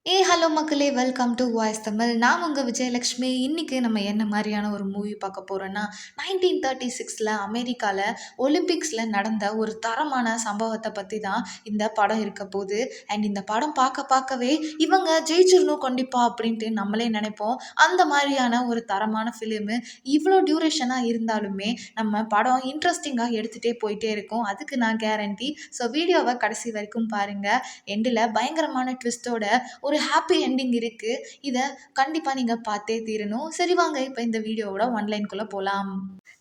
Hello மக்களே! Welcome to voice Tamil. நான் உங்க விஜயலக்ஷ்மி. இன்னைக்கு நம்ம என்ன மாரியான ஒரு மூவி பார்க்க போறோம்னா, 1936ல அமெரிக்கால ஒலிம்பிக்ஸ்ல நடந்த ஒரு தரமான சம்பவத்த பத்தி தான் இந்த படம் இருக்க போது. இந்த படம் பார்க்கவே இவங்க ஜெயிச்சிரணும் கண்டிப்பா அப்படின்ட்டு நம்மளே நெனைப்போம். அந்த மாரியான ஒரு தரமான ஃபிலிமு. இவ்ளோ டியூரேஷனா இருந்தாலுமே நம்ம படம் இன்ட்ரஸ்டிங்கா எடுத்துட்டே போயிட்டே இருக்கும். அதுக்கு நான் கேரண்டி. வீடியோவ கடைசி வரைக்கும் பாருங்க. எண்டுல பயங்கரமான ட்விஸ்ட்டோட ஒரு ஹாப்பி எண்டிங் இருக்கு. இத கண்டிப்பா நீங்க பார்த்தே தீரணும். சரி வாங்க இப்ப இந்த வீடியோவோட ஒன்லைன்குள்ள போலாம்.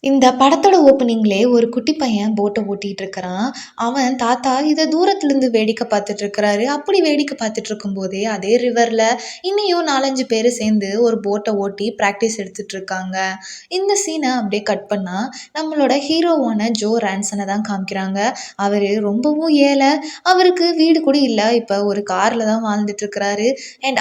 இந்த படத்தோட ஓப்பனிங்லயே ஒரு குட்டி பையன் போட்ட ஓட்டிட்டு இருக்கிறான். அவன் தாத்தா இத தூரத்திலிருந்து வேடிக்கை பார்த்துட்டு இருக்கிறாரு. அப்படி வேடிக்கை பார்த்துட்டு இருக்கும்போதே அதே ரிவர்ல இன்னியும் 4, 5 பேரு சேர்ந்து ஒரு போட்ட ஓட்டி பிராக்டிஸ் எடுத்துட்டு இருக்காங்க. இந்த சீன அப்படியே கட் பண்ணா நம்மளோட ஹீரோவான ஜோ ரான்சன தான் காமிக்கிறாங்க. அவரு ரொம்பவும் ஏழை. அவருக்கு வீடு கூட இல்ல. இப்ப ஒரு கார்ல தான் வாழ்ந்துட்டு இருக்கிறாரு.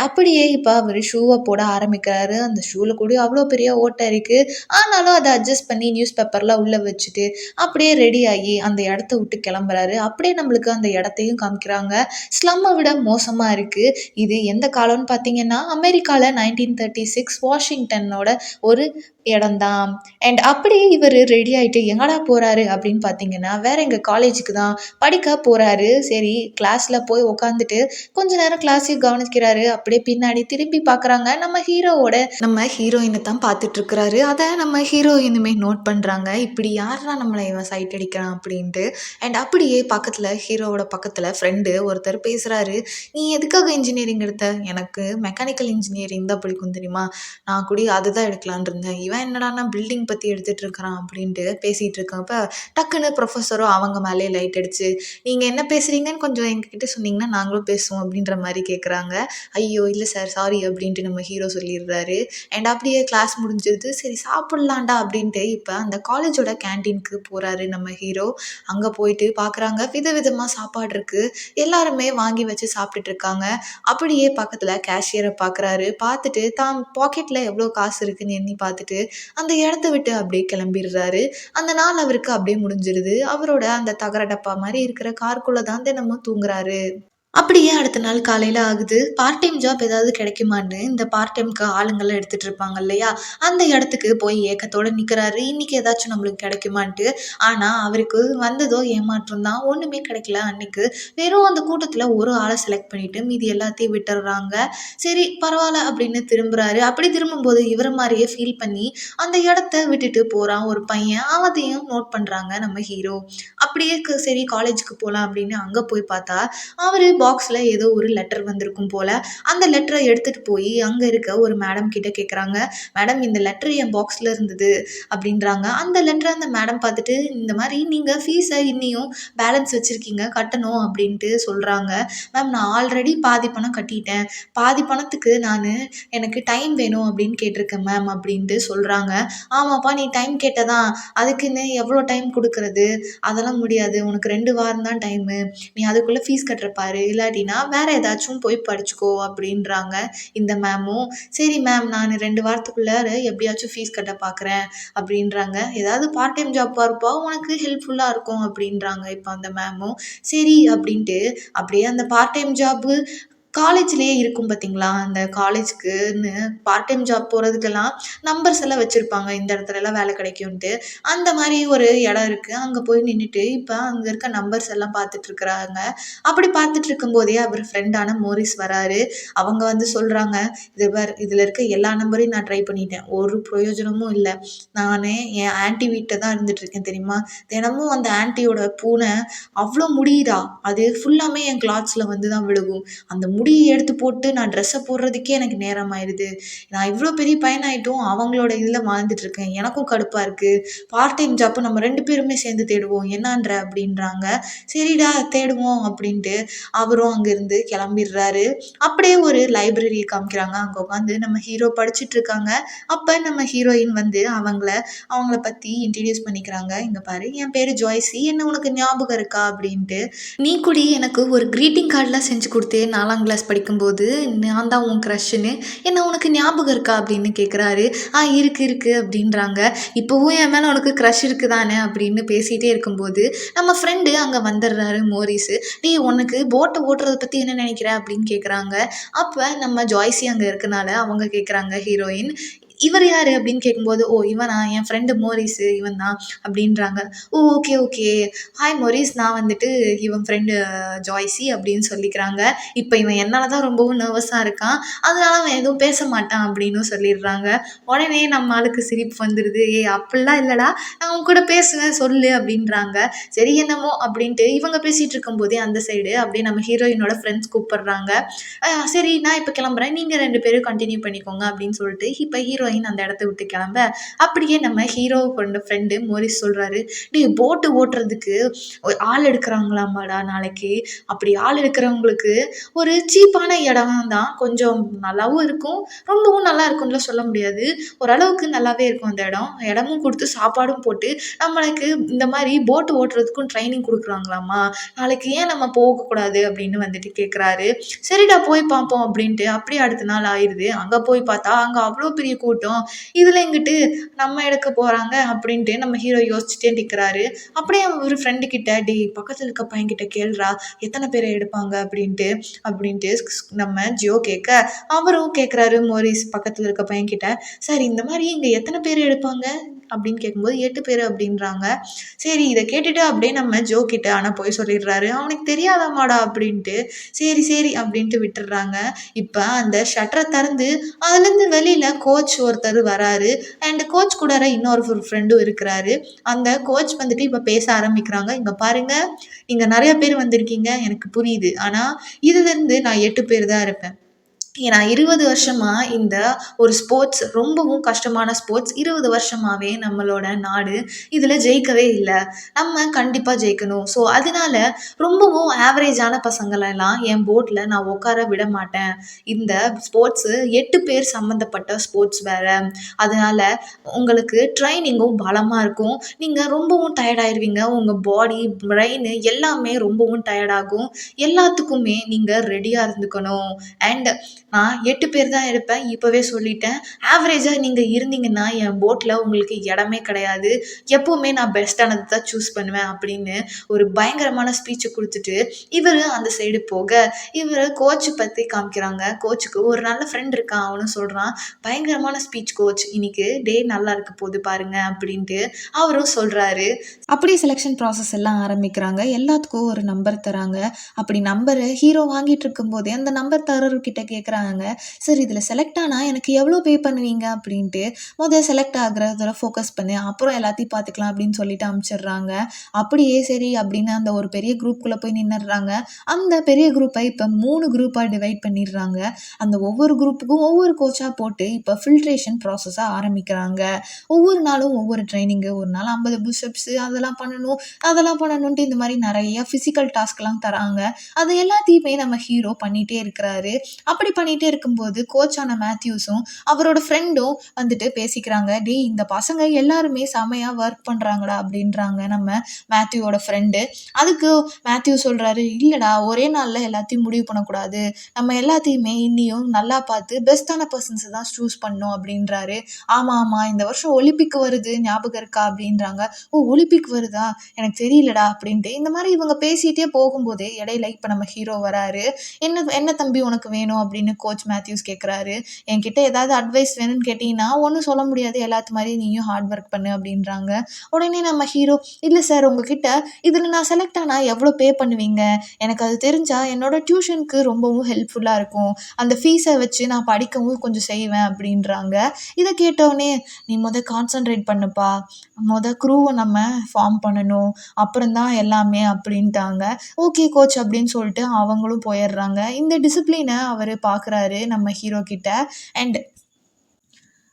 அப்படியே இப்ப அவரு ஷூவ போட ஆரம்பிக்கிறாரு. அந்த ஷூல கூட அவ்வளோ பெரிய ஓட்டை இருக்கு. ஆனாலும் அத அட்ஜஸ்ட் பண்ணி நியூஸ் பேப்பர்லாம் உள்ள வச்சுட்டு, அப்படியே ரெடி ஆகி அந்த இடத்த விட்டு கிளம்புறாரு. அப்படியே நம்மளுக்கு அந்த இடத்தையும் காமிக்கிறாங்க. ஸ்லம்ம விட மோசமா இருக்கு. இது எந்த காலம்னு பார்த்தீங்கன்னா, அமெரிக்கால 1936 வாஷிங்டனோட ஒரு இடம் தான். அப்படியே இவரு ரெடி ஆயிட்டு எங்கடா போறாரு அப்படின்னு பார்த்தீங்கன்னா, வேற எங்க காலேஜுக்கு தான் படிக்க போறாரு. சரி கிளாஸ்ல போய் உட்காந்துட்டு கொஞ்ச நேரம் கிளாஸையும் கவனிக்கிறாரு. அப்படியே பின்னாடி திரும்பி பார்க்குறாங்க. நம்ம ஹீரோயின தான் பார்த்துட்டு இருக்கிறாரு. அத நம்ம ஹீரோயினுமே நோட் பண்றாங்க. இப்படி யார்றா நம்மள இவன் சைட் அடிக்கிறான் அப்படின்ட்டு. அப்படியே பக்கத்துல ஹீரோவோட பக்கத்துல ஃப்ரெண்டு ஒருத்தர் பேசுறாரு. "நீ எதுக்காக இன்ஜினியரிங் எடுத்த?" "எனக்கு மெக்கானிக்கல் இன்ஜினியரிங் தான் பிடிக்கும் தெரியுமா? நான் கூடி அதுதான் எடுக்கலான்னு இருந்தேன். இவன் என்னடான்னா பில்டிங் பத்தி எடுத்துட்டு இருக்கிறான்" அப்படின்ட்டு பேசிட்டு இருக்கப்ப, டக்குன்னு ப்ரொஃபஸரும் அவங்க மேலயே லைட் அடிச்சு, "நீங்க என்ன பேசுறீங்கன்னு கொஞ்சம் எங்ககிட்ட சொன்னீங்கன்னா நாங்களும் பேசுவோம்" அப்படின்ற மாரி கேட்குறாங்க. "ஐயோ! இல்ல சார் சாரி" அப்படின்ட்டு நம்ம ஹீரோ சொல்லிடுறாரு. அப்படியே கிளாஸ் முடிஞ்சிருது. சரி சாப்பிடலாம்டா அப்படின்ட்டு இப்ப அந்த காலேஜோட கேன்டீனுக்கு போறாரு நம்ம ஹீரோ. அங்க போயிட்டு பார்க்குறாங்க விதவிதமா சாப்பாடு இருக்கு. எல்லாருமே வாங்கி வச்சு சாப்பிட்டுட்டு இருக்காங்க. அப்படியே பக்கத்துல கேஷியர பார்க்குறாரு. பார்த்துட்டு தான் பாக்கெட்ல எவ்வளோ காசு இருக்குன்னு எண்ணி பார்த்துட்டு அந்த இடத்த விட்டு அப்படியே கிளம்பிடுறாரு. அந்த நாள் அவருக்கு அப்படியே முடிஞ்சிருது. அவரோட அந்த தகர டப்பா மாரி இருக்கிற காருக்குள்ள தான் தினமும் தூங்குறாரு. அப்படியே அடுத்த நாள் காலையில ஆகுது. பார்ட் டைம் ஜாப் ஏதாவது கிடைக்குமான்னு இந்த பார்ட் டைம்க்கு ஆளுங்கலாம் எடுத்துட்டு இருப்பாங்க இல்லையா? அந்த இடத்துக்கு போய் ஏக்கத்தோட நிக்கிறாரு. இன்னைக்கு ஏதாச்சும் நம்மளுக்கு கிடைக்குமான்ட்டு. ஆனா அவருக்கு வந்ததோ ஏமாற்றம் தான். ஒண்ணுமே கிடைக்கல அன்னைக்கு. வெறும் அந்த கூட்டத்துல ஒரு ஆள செலக்ட் பண்ணிட்டு மீதி எல்லாத்தையும் விட்டுர்றாங்க. சரி பரவால்ல அப்படின்னு திரும்புறாரு. அப்படி திரும்பும்போது இவர மாரியே ஃபீல் பண்ணி அந்த இடத்த விட்டுட்டு போறான் ஒரு பையன். அதையும் நோட் பண்றாங்க நம்ம ஹீரோ. அப்படியே சரி காலேஜுக்கு போலாம் அப்படின்னு அங்க போய் பார்த்தா, அவரு பாக்ஸ்ல ஏதோ ஒரு லெட்டர் வந்திருக்கும் போல. அந்த லெட்டர எடுத்துட்டு போய் அங்க இருக்க ஒரு மேடம் கிட்ட கேட்குறாங்க. "மேடம் இந்த லெட்டர் என் பாக்ஸ்ல இருந்தது" அப்படின்றாங்க. அந்த லெட்டர அந்த மேடம் பார்த்துட்டு, "இந்த மாரி நீங்க ஃபீஸ இன்னியும் பேலன்ஸ் வச்சிருக்கீங்க கட்டணும்" அப்படின்ட்டு சொல்றாங்க. "மேம் நான் ஆல்ரெடி பாதி பணம் கட்டிட்டேன். பாதி பணத்துக்கு எனக்கு டைம் வேணும் அப்படின்னு கேட்டிருக்கேன் மேம்" அப்படின்ட்டு சொல்றாங்க. "ஆமாப்பா நீ டைம் கேட்டதான். அதுக்குன்னு எவ்வளோ டைம் குடுக்குறது? அதெல்லாம் முடியாது. உனக்கு 2 வாரம் தான் டைமு. நீ அதுக்குள்ள ஃபீஸ் கட்டுற பாரு. இல்லாட்டினா வேற ஏதாச்சும் போய் படிச்சுக்கோ" அப்படின்றாங்க இந்த மேமும். "சரி மேம் நான் 2 வாரத்துக்குள்ளார எப்படியாச்சும் ஃபீஸ் கட்ட பார்க்குறேன்" அப்படின்றாங்க. "ஏதாவது பார்ட் டைம் ஜாப் பாருப்பா உனக்கு ஹெல்ப்ஃபுல்லா இருக்கும்" அப்படின்றாங்க இப்ப அந்த மேமும். சரி அப்படின்ட்டு அப்படியே அந்த பார்ட் டைம் ஜாப்பு காலேஜ்லயே இருக்கும் பார்த்தீங்களா? அந்த காலேஜ்க்குன்னு பார்ட் டைம் ஜாப் போறதுக்கெல்லாம் நம்பர்ஸ் எல்லாம் வச்சிருப்பாங்க. இந்த இடத்துலலாம் வேலை கிடைக்குன்ட்டு. அந்த மாரி ஒரு இடம் இருக்கு. அங்க போய் நின்னுட்டு இப்ப அங்க இருக்க நம்பர்ஸ் எல்லாம் பார்த்துட்டு இருக்கிறாங்க. அப்படி பார்த்துட்டு இருக்கும்போதே அவர் ஃப்ரெண்டான மோரிஸ் வராரு. அவங்க வந்து சொல்றாங்க, "இது பாரு இதுல இருக்க எல்லா நம்பரையும் நான் ட்ரை பண்ணிட்டேன். ஒரு பிரயோஜனமும் இல்ல. நானு என் ஆன்டி வீட்ல தான் இருந்துட்டு இருக்கேன் தெரியுமா? தினமும் அந்த ஆன்டியோட பூனை அவ்ளோ முடியுதா, அது ஃபுல்லாமே என் கிளாத்ஸ்ல வந்து தான் விழுகும். அந்த முடிய எடுத்து போட்டு நான் ட்ரெஸ்ஸ போடுறதுக்கே எனக்கு நேரம் ஆயிருது. நான் இவ்ளோ பெரிய பையனாயிட்டும் அவங்களோட இதுல வாழ்ந்துட்டு இருக்கேன். எனக்கும் கடுப்பா இருக்கு. பார்ட் டைம் ஜாப் நம்ம 2 பேருமே சேர்ந்து தேடுவோம். என்னான்ற?" அப்படின்றாங்க. "சரிடா தேடுவோம்" அப்படின்ட்டு அவரும் அங்கிருந்து கிளம்பிடுறாரு. அப்படியே ஒரு லைப்ரரிய காமிக்கிறாங்க. அங்க உட்காந்து நம்ம ஹீரோ படிச்சுட்டு இருக்காங்க. அப்ப நம்ம ஹீரோயின் வந்து அவங்கள பத்தி இன்ட்ரோடியூஸ் பண்ணிக்கிறாங்க. "இங்க பாரு என் பேரு ஜாய்சி. என்ன உனக்கு ஞாபகம் இருக்கா?" அப்படின்ட்டு. "நீ கூடி எனக்கு ஒரு கிரீட்டிங் கார்ட்லாம் செஞ்சு குடுத்தியே 4ஆம் கிளாஸ் படிக்கும்போது நான் தான் உன் க்ரஷ்ஷுன்னு, என்ன உனக்கு ஞாபகம் இருக்கா அப்படின்னு கேட்குறாரு. இருக்கு இருக்கு அப்படின்றாங்க. இப்போவும் என் மேலே உனக்கு க்ரஷ் இருக்கு தானே அப்படின்னு பேசிகிட்டே இருக்கும்போது நம்ம ஃப்ரெண்டு அங்கே வந்துடுறாரு மோரிஸு. டேய் உனக்கு போட்டை ஓட்டுறத பற்றி என்ன நினைக்கிற அப்படின்னு கேட்குறாங்க. அப்போ நம்ம ஜாய்ஸி அங்கே இருக்கனால அவங்க கேட்குறாங்க ஹீரோயின், இவர் யாரு அப்படின்னு கேட்கும்போது, ஓ இவனா என் ஃப்ரெண்டு மோரிஸு இவன் தான் அப்படின்றாங்க. ஓ ஓகே ஓகே. ஹாய் மோரிஸ், நான் வந்துட்டு இவன் ஃப்ரெண்டு ஜாய்ஸி அப்படின்னு சொல்லிக்கிறாங்க. இப்போ இவன் என்னால் தான் ரொம்பவும் நர்வஸாக இருக்கான், அதனால அவன் எதுவும் பேச மாட்டான் அப்படின்னு சொல்லிடுறாங்க. உடனே நம்ம ஆளுக்கு சிரிப்பு வந்துடுது. அப்படிலாம் இல்லைடா, நான் உன் கூட பேசுவேன் சொல்லு அப்படின்றாங்க. சரி என்னமோ அப்படின்ட்டு இவங்க பேசிகிட்டு இருக்கும்போதே அந்த சைடு அப்படியே நம்ம ஹீரோயினோட ஃப்ரெண்ட்ஸ் கூப்பிடுறாங்க. சரி நான் இப்போ கிளம்புறேன், நீங்கள் 2 பேரும் கண்டினியூ பண்ணிக்கோங்க அப்படின்னு சொல்லிட்டு இப்போ ஹீரோயின் அந்த இடத்த விட்டு கிளம்ப, அப்படியே நம்ம ஹீரோ கொண்ட ஃப்ரெண்டு மோரிஸ் சொல்கிறாரு, டேய் போட்டு ஓட்டுறதுக்கு ஆள் எடுக்கிறாங்களாமாடா நாளைக்கு. அப்படி ஆள் எடுக்கிறவங்களுக்கு ஒரு சீப்பான இடம் தான், கொஞ்சம் நல்லாவும் இருக்கும், ரொம்பவும் நல்லா இருக்கும்ல சொல்ல முடியாது, ஓரளவுக்கு நல்லாவே இருக்கும் அந்த இடமும் கொடுத்து சாப்பாடும் போட்டு நம்மளுக்கு இந்த மாதிரி போட்டு ஓட்டுறதுக்கும் ட்ரைனிங் கொடுக்குறாங்களாமா. நாளைக்கு ஏன் நம்ம போகக்கூடாது அப்படின்னு வந்துட்டு கேட்குறாரு. சரிடா போய் பார்ப்போம் அப்படின்ட்டு அப்படியே அடுத்த நாள் ஆயிடுது. அங்கே போய் பார்த்தா அங்கே அவ்வளோ பெரிய கூட்டம், இதில் எங்கிட்டு நம்ம எடுக்க போகிறாங்க அப்படின்ட்டு நம்ம ஹீரோ யோசிச்சுட்டே நிற்கிறாரு. அப்படியே ஒரு ஃப்ரெண்டு கிட்ட, டேய் பக்கத்தில் இருக்க பையன்கிட்ட கேள்றா எத்தனை பேரை எடுப்பாங்க அப்படின்ட்டு அப்படின்ட்டு நம்ம ஜியோ கேட்க, அவரும் கேட்குறாரு மோரிஸ் பக்கத்தில் இருக்க பையன்கிட்ட, சார் இந்த மாதிரி இங்கே எத்தனை பேர் எடுப்பாங்க அப்படின்னு கேட்கும்போது 8 பேர் அப்படின்றாங்க. சரி இதை கேட்டுட்டு அப்படியே நம்ம ஜோ கிட்ட ஆனால் போய் சொல்லிடுறாரு, அவனுக்கு தெரியாதாமாடா அப்படின்ட்டு. சரி சரி அப்படின்ட்டு விட்டுடுறாங்க. இப்போ அந்த ஷட்டரை திறந்து அதுலேருந்து வெளியில் கோச் ஒருத்தர் வராரு, அண்ட் கோச் கூட இன்னொரு ஃப்ரெண்டும் இருக்கிறாரு. அந்த கோச் வந்துட்டு இப்போ பேச ஆரம்பிக்கிறாங்க. இங்கே பாருங்க, நீங்கள் நிறைய பேர் வந்திருக்கீங்க எனக்கு புரியுது, ஆனால் இதுலேருந்து நான் 8 பேர் தான் இருப்பேன். ஏன்னா 20 வருஷமா இந்த ஒரு ஸ்போர்ட்ஸ் ரொம்பவும் கஷ்டமான ஸ்போர்ட்ஸ். 20 வருஷமாவே நம்மளோட நாடு இதில் ஜெயிக்கவே இல்லை. நம்ம கண்டிப்பாக ஜெயிக்கணும். ஸோ அதனால ரொம்பவும் ஆவரேஜான பசங்களெல்லாம் என் போட்டில் நான் உட்கார விட மாட்டேன். இந்த ஸ்போர்ட்ஸு 8 பேர் சம்மந்தப்பட்ட ஸ்போர்ட்ஸ் வேறு, அதனால் உங்களுக்கு ட்ரைனிங்கும் பலமாக இருக்கும், நீங்கள் ரொம்பவும் டயர்டாயிருவீங்க, உங்கள் பாடி பிரெயின் எல்லாமே ரொம்பவும் டயர்டாகும், எல்லாத்துக்குமே நீங்கள் ரெடியாக இருந்துக்கணும். அண்ட் நான் 8 பேர் தான் எடுப்பேன், இப்போவே சொல்லிட்டேன். ஆவரேஜாக நீங்கள் இருந்தீங்கன்னா என் போட்டில் உங்களுக்கு இடமே கிடையாது, எப்போவுமே நான் பெஸ்ட்டானது தான் சூஸ் பண்ணுவேன் அப்படின்னு ஒரு பயங்கரமான ஸ்பீச்சை கொடுத்துட்டு இவர் அந்த சைடு போக, இவர் கோச்சு பற்றி காமிக்கிறாங்க. கோச்சுக்கு ஒரு நல்ல ஃப்ரெண்ட் இருக்கான், அவனும் சொல்கிறான், பயங்கரமான ஸ்பீச் கோச், இன்னைக்கு டே நல்லா இருக்க போது பாருங்க அப்படின்ட்டு அவரும் சொல்கிறாரு. அப்படியே செலெக்ஷன் ப்ராசஸ் எல்லாம் ஆரம்பிக்கிறாங்க. எல்லாத்துக்கும் ஒரு நம்பர் தராங்க. அப்படி நம்பரை ஹீரோ வாங்கிட்டு இருக்கும்போதே அந்த நம்பர் தரர்கிட்ட கேட்குறாங்க, சார் இதில் செலக்ட் ஆனால் எனக்கு எவ்வளோ பே பண்ணுவீங்க அப்படின்ட்டு. செலக்ட் ஆகிறத ஃபோக்கஸ் பண்ணி அப்புறம் எல்லாத்தையும் பார்த்துக்கலாம் அப்படின்னு சொல்லிட்டு அனுப்பிச்சிடுறாங்க. அப்படியே சரி அப்படின்னு அந்த ஒரு பெரிய குரூப்புக்குள்ளே போய் நின்றுடுறாங்க. அந்த பெரிய குரூப்பை இப்போ 3 குரூப்பாக டிவைட் பண்ணிடுறாங்க. அந்த ஒவ்வொரு குரூப்புக்கும் ஒவ்வொரு கோச்சாக போட்டு இப்போ ஃபில்ட்ரேஷன் ப்ராசஸாக ஆரம்பிக்கிறாங்க. ஒவ்வொரு நாளும் ஒவ்வொரு ட்ரைனிங்கு, ஒரு நாள் 50 புஷ்அப்ஸு அதெல்லாம் பண்ணணுன்ட்டு இந்த மாதிரி நிறைய ஃபிசிக்கல் டாஸ்க்லாம் தராங்க. அது எல்லாத்தையுமே நம்ம ஹீரோ பண்ணிகிட்டே இருக்கிறாரு. அப்படி பண்ணிகிட்டே இருக்கும்போது கோச்சான மேத்யூஸும் அவரோட ஃப்ரெண்டும் வந்துட்டு பேசிக்கிறாங்க, டேய் இந்த பசங்க எல்லாருமே செமையாக ஒர்க் பண்ணுறாங்கடா அப்படின்றாங்க நம்ம மேத்யூவோட ஃப்ரெண்டு. அதுக்கு மேத்யூ சொல்கிறாரு, இல்லைடா ஒரே நாளில் எல்லாத்தையும் முடிவு பண்ணக்கூடாது, நம்ம எல்லாத்தையுமே இன்னியும் நல்லா பார்த்து பெஸ்ட்டான பர்சன்ஸை தான் சூஸ் பண்ணோம் அப்படின்றாரு. ஆமாம் இந்த வருஷம் ஒலிம்பிக் வருது ஞாபகம் இருக்கா அப்படின்றாங்க. ஓ ஒலிம்பிக் வருதா, எனக்கு தெரியலடா அப்படின்ட்டு இந்த மாதிரி இவங்க பேசிகிட்டே போகும்போதே இடையில இப்போ நம்ம ஹீரோ வராரு. என்ன தம்பி உனக்கு வேணும் அப்படின்னு கோச் மேத்யூஸ் கேட்குறாரு. என்கிட்ட ஏதாவது அட்வைஸ் வேணும்னு கேட்டிங்கன்னா ஒன்றும் சொல்ல முடியாது, எல்லாத்து மாதிரி நீயும் ஹார்ட் ஒர்க் பண்ணு அப்படின்றாங்க. உடனே நம்ம ஹீரோ, இல்லை சார் உங்ககிட்ட இதில் நான் செலக்ட் ஆனால் எவ்வளோ பே பண்ணுவீங்க, எனக்கு அது தெரிஞ்சால் என்னோட டியூஷனுக்கு ரொம்பவும் ஹெல்ப்ஃபுல்லாக இருக்கும், அந்த ஃபீஸை வச்சு நான் படிக்கவும் கொஞ்சம் செய்வேன் அப்படின்றாங்க. இதை கேட்டோடனே, நீ கான்சன்ட்ரேட் பண்ணுப்பா, க்ரூவை நம்ம ஃபார்ம் பண்ணணும், அப்புறம் தான் எல்லாமே அப்படின்ட்டாங்க. ஓகே கோச் அப்படின்னு சொல்லிட்டு அவங்களும் போயிடுறாங்க. இந்த டிசிப்ளினை அவர் பார்க்குறாரு நம்ம ஹீரோ கிட்ட. அண்ட்